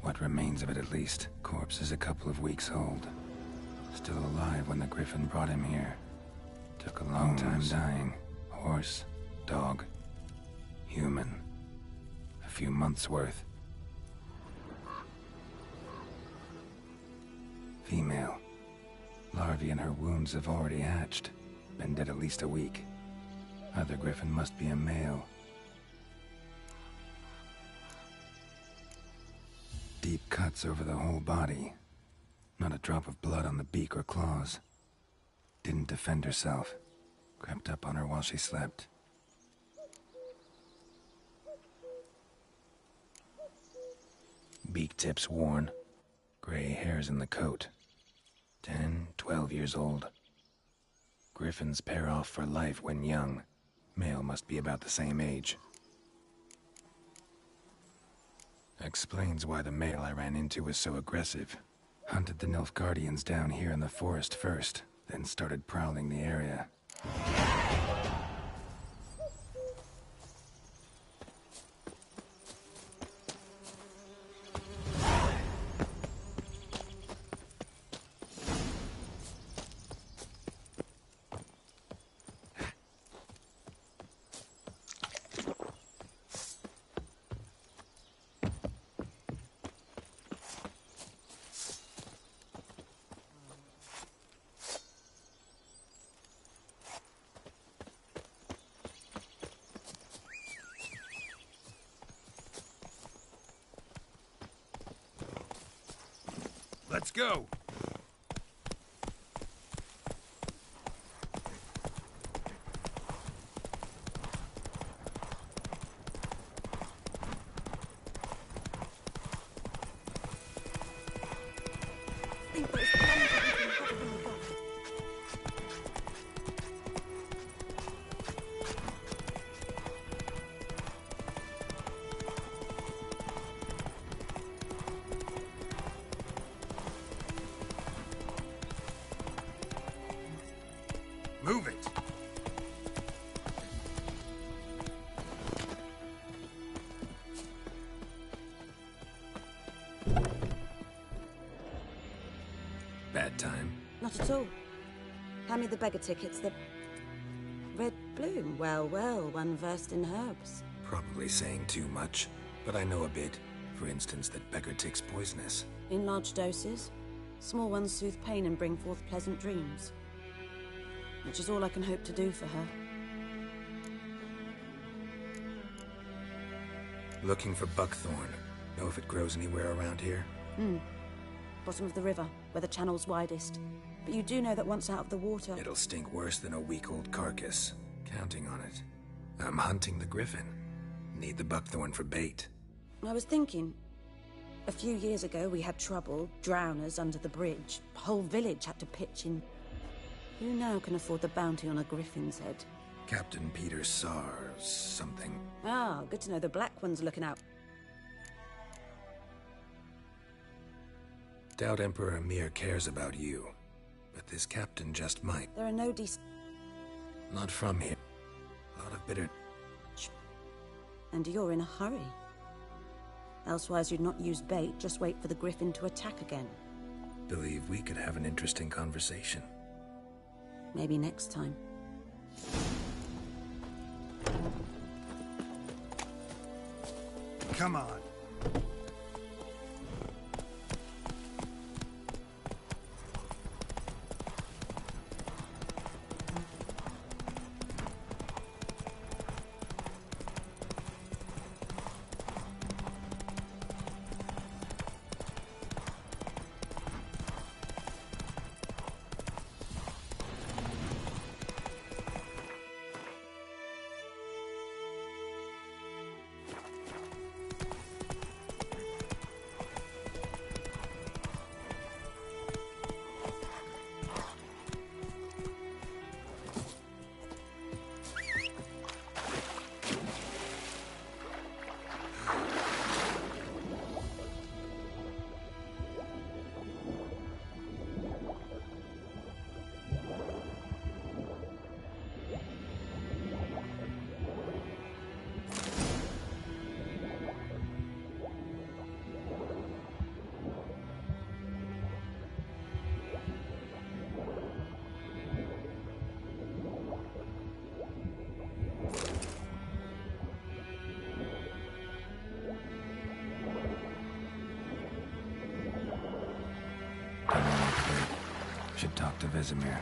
What remains of it, at least. Corpse is a couple of weeks old. Still alive when the Griffin brought him here. Took a long time dying. Horse, dog, human. A few months' worth. Female. Larvae in her wounds have already hatched. Been dead at least a week. Other Griffin must be a male. Deep cuts over the whole body. Not a drop of blood on the beak or claws. Didn't defend herself. Crept up on her while she slept. Beak tips worn. Gray hairs in the coat. 10, 12 years old. Griffins pair off for life when young. Male must be about the same age. Explains why the male I ran into was so aggressive. Hunted the Nilfgaardians down here in the forest first, then started prowling the area. Let's go! at all. Hand me the beggar tickets, the red bloom. Well, well, one versed in herbs. Probably saying too much, but I know a bit. For instance, that beggar tick's poisonous. In large doses. Small ones soothe pain and bring forth pleasant dreams. Which is all I can hope to do for her. Looking for buckthorn. Know if it grows anywhere around here? Bottom of the river, where the channel's widest. But you do know that once out of the water... It'll stink worse than a week-old carcass. Counting on it. I'm hunting the griffin. Need the buckthorn for bait. I was thinking... A few years ago, we had trouble, drowners under the bridge. The whole village had to pitch in. Who now can afford the bounty on a griffin's head? Captain Peter Sar... something. Ah, good to know the Black One's looking out. Doubt Emperor Emhyr cares about you. But this captain just might. There are no decent... Not from here. A lot of bitter... And you're in a hurry. Elsewise you'd not use bait, just wait for the griffin to attack again. Believe we could have an interesting conversation. Maybe next time. Come on. Should talk to Vesemir.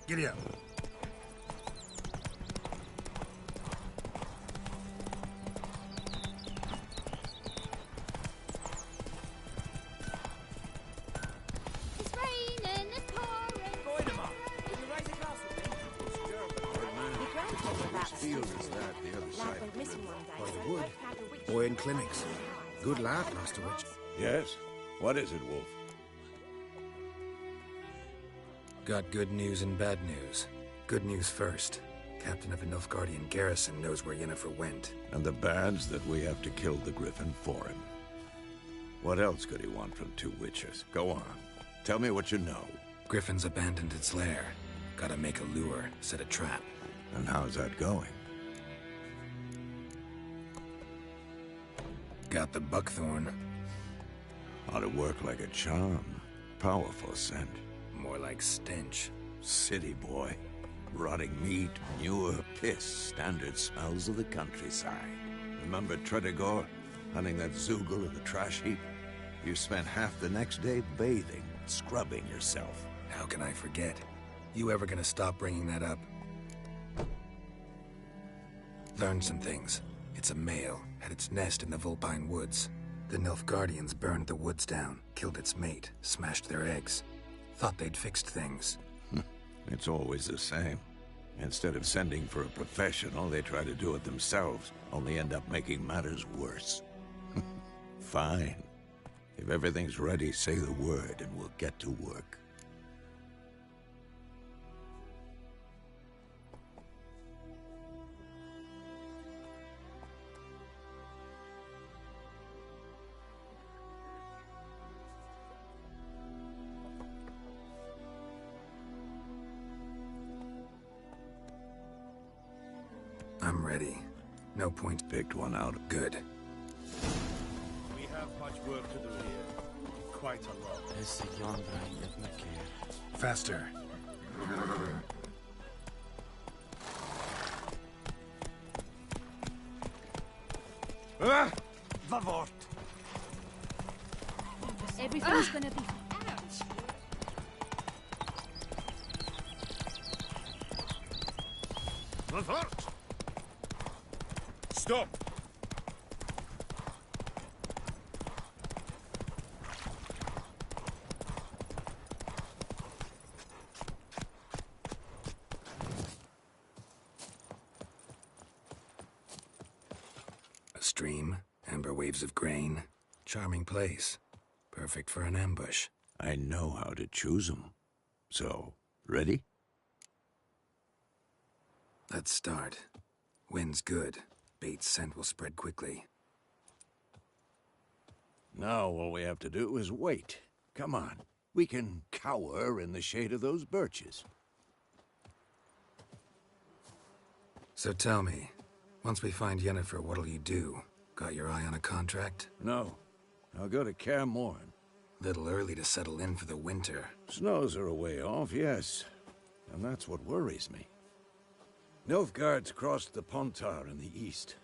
Giddy up. It's raining, it's pouring. Did you raise a glass with me? Whose field is that, the other side of the river? By the wood. Boy in clinics. Good lad, Master Witch. Yes? What is it, Wolf? Got good news and bad news. Good news first. Captain of the Nilfgaardian garrison knows where Yennefer went. And the bad's that we have to kill the griffin for him. What else could he want from two witches? Go on. Tell me what you know. Griffin's abandoned its lair. Gotta make a lure, set a trap. And how's that going? Got the buckthorn. Ought to work like a charm. Powerful scent. More like stench. City boy. Rotting meat, manure, piss, standard smells of the countryside. Remember Tredegor, hunting that Zoogle in the trash heap? You spent half the next day bathing, scrubbing yourself. How can I forget? You ever gonna stop bringing that up? Learned some things. It's a male, had its nest in the Vulpine Woods. The Nilfgaardians burned the woods down, killed its mate, smashed their eggs. Thought they'd fixed things. It's always the same. Instead of sending for a professional, they try to do it themselves, only end up making matters worse. Fine. If everything's ready, say the word and we'll get to work. I'm ready. No point. Picked one out. Good. We have much work to do here. Quite a lot. Faster. Vavort. Everything's gonna be... Vavort! Stop! A stream, amber waves of grain. Charming place. Perfect for an ambush. I know how to choose them. So, ready? Let's start. Wind's good. Bait's scent will spread quickly. Now all we have to do is wait. Come on. We can cower in the shade of those birches. So tell me, once we find Yennefer, what'll you do? Got your eye on a contract? No. I'll go to Kaer Morhen. Little early to settle in for the winter. Snows are a way off, yes. And that's what worries me. Nilfgaard's crossed the Pontar in the east.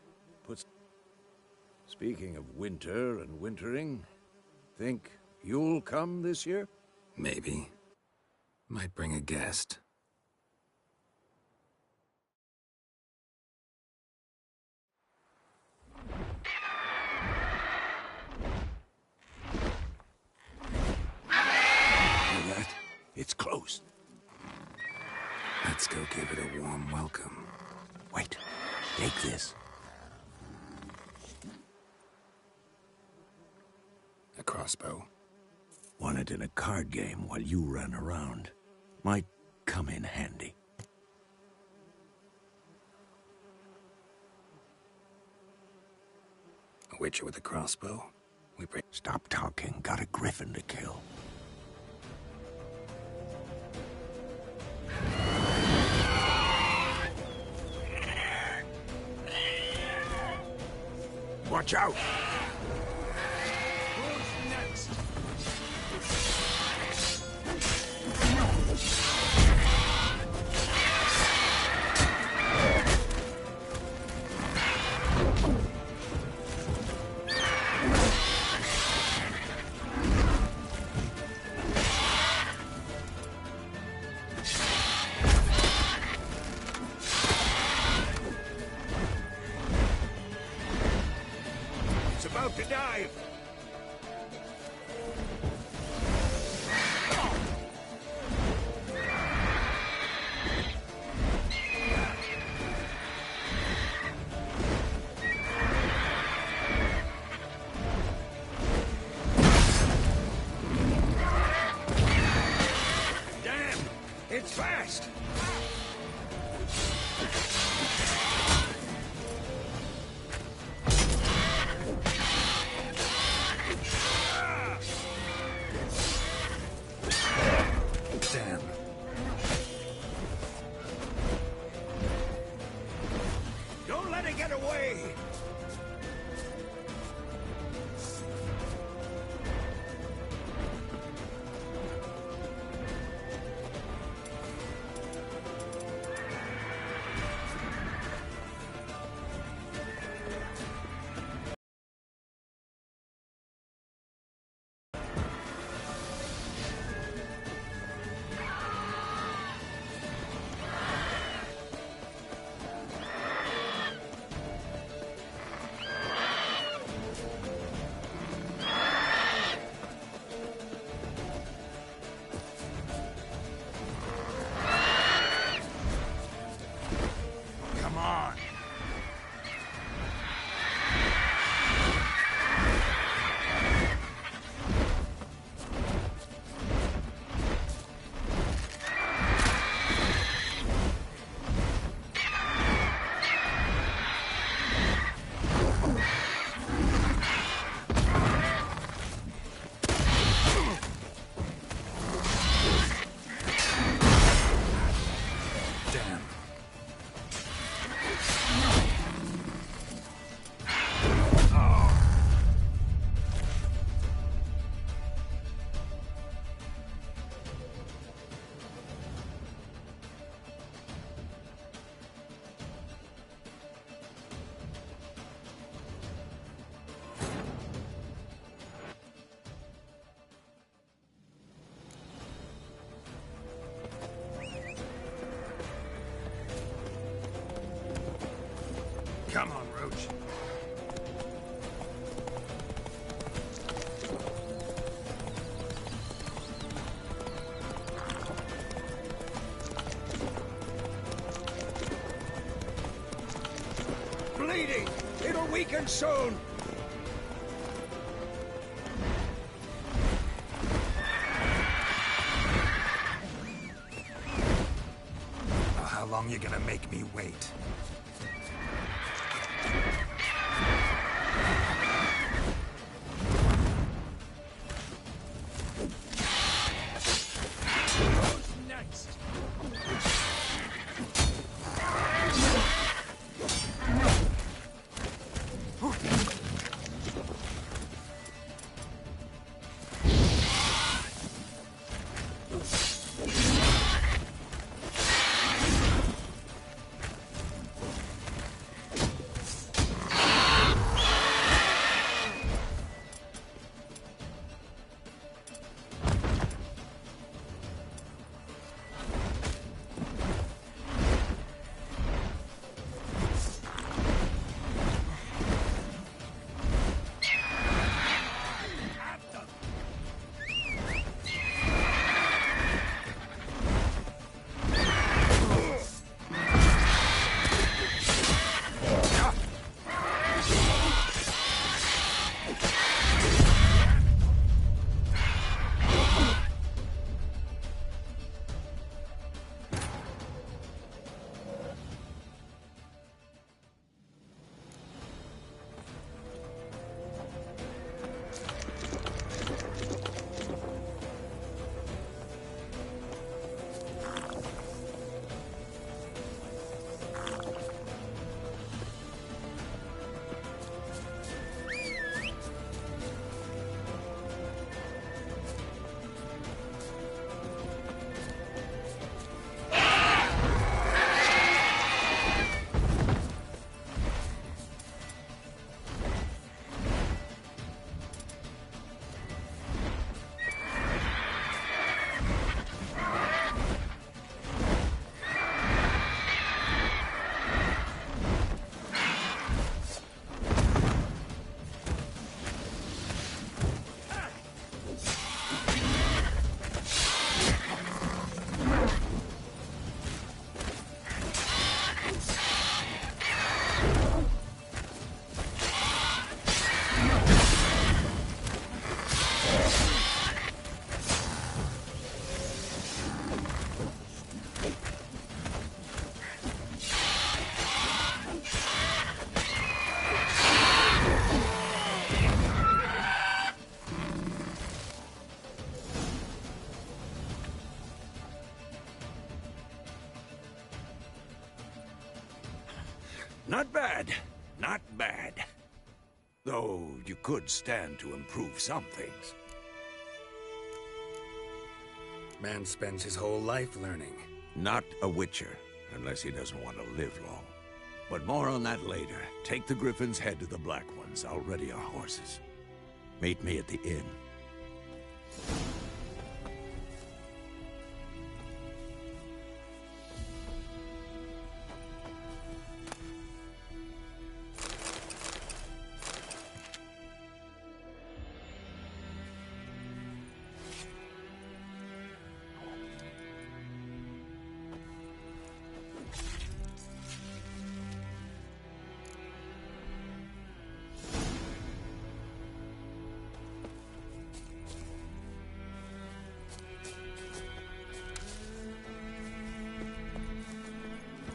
Speaking of winter and wintering, think you'll come this year? Maybe. Might bring a guest. Hear that? It's close. Let's go give it a warm welcome. Wait. Take this. A crossbow. Won it in a card game while you ran around. Might come in handy. A witcher with a crossbow? We bring... Stop talking. Got a griffin to kill. Watch out! Who's next? It's about to dive! Damn! It's fast! Come on, Roach. Bleeding! It'll weaken soon! How long you gonna make me wait? Not bad. Not bad. Though you could stand to improve some things. Man spends his whole life learning. Not a Witcher, unless he doesn't want to live long. But more on that later. Take the Griffin's head to the Black Ones. I'll ready our horses. Meet me at the inn.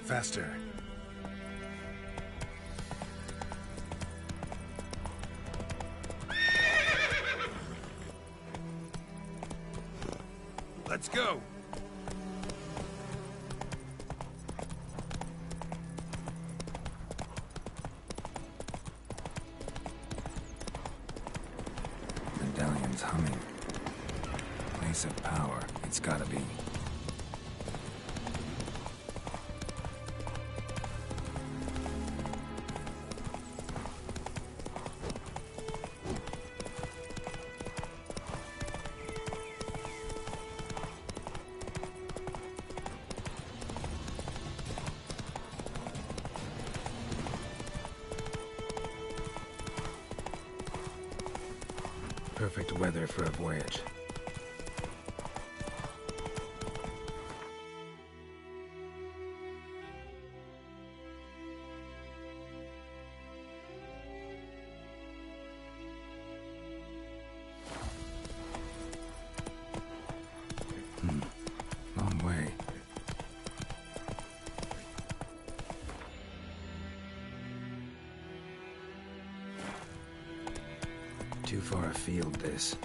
Faster. Let's go! Medallion's humming. Place of power. It's gotta be. perfect weather for a voyage. Long way. Too far afield, this.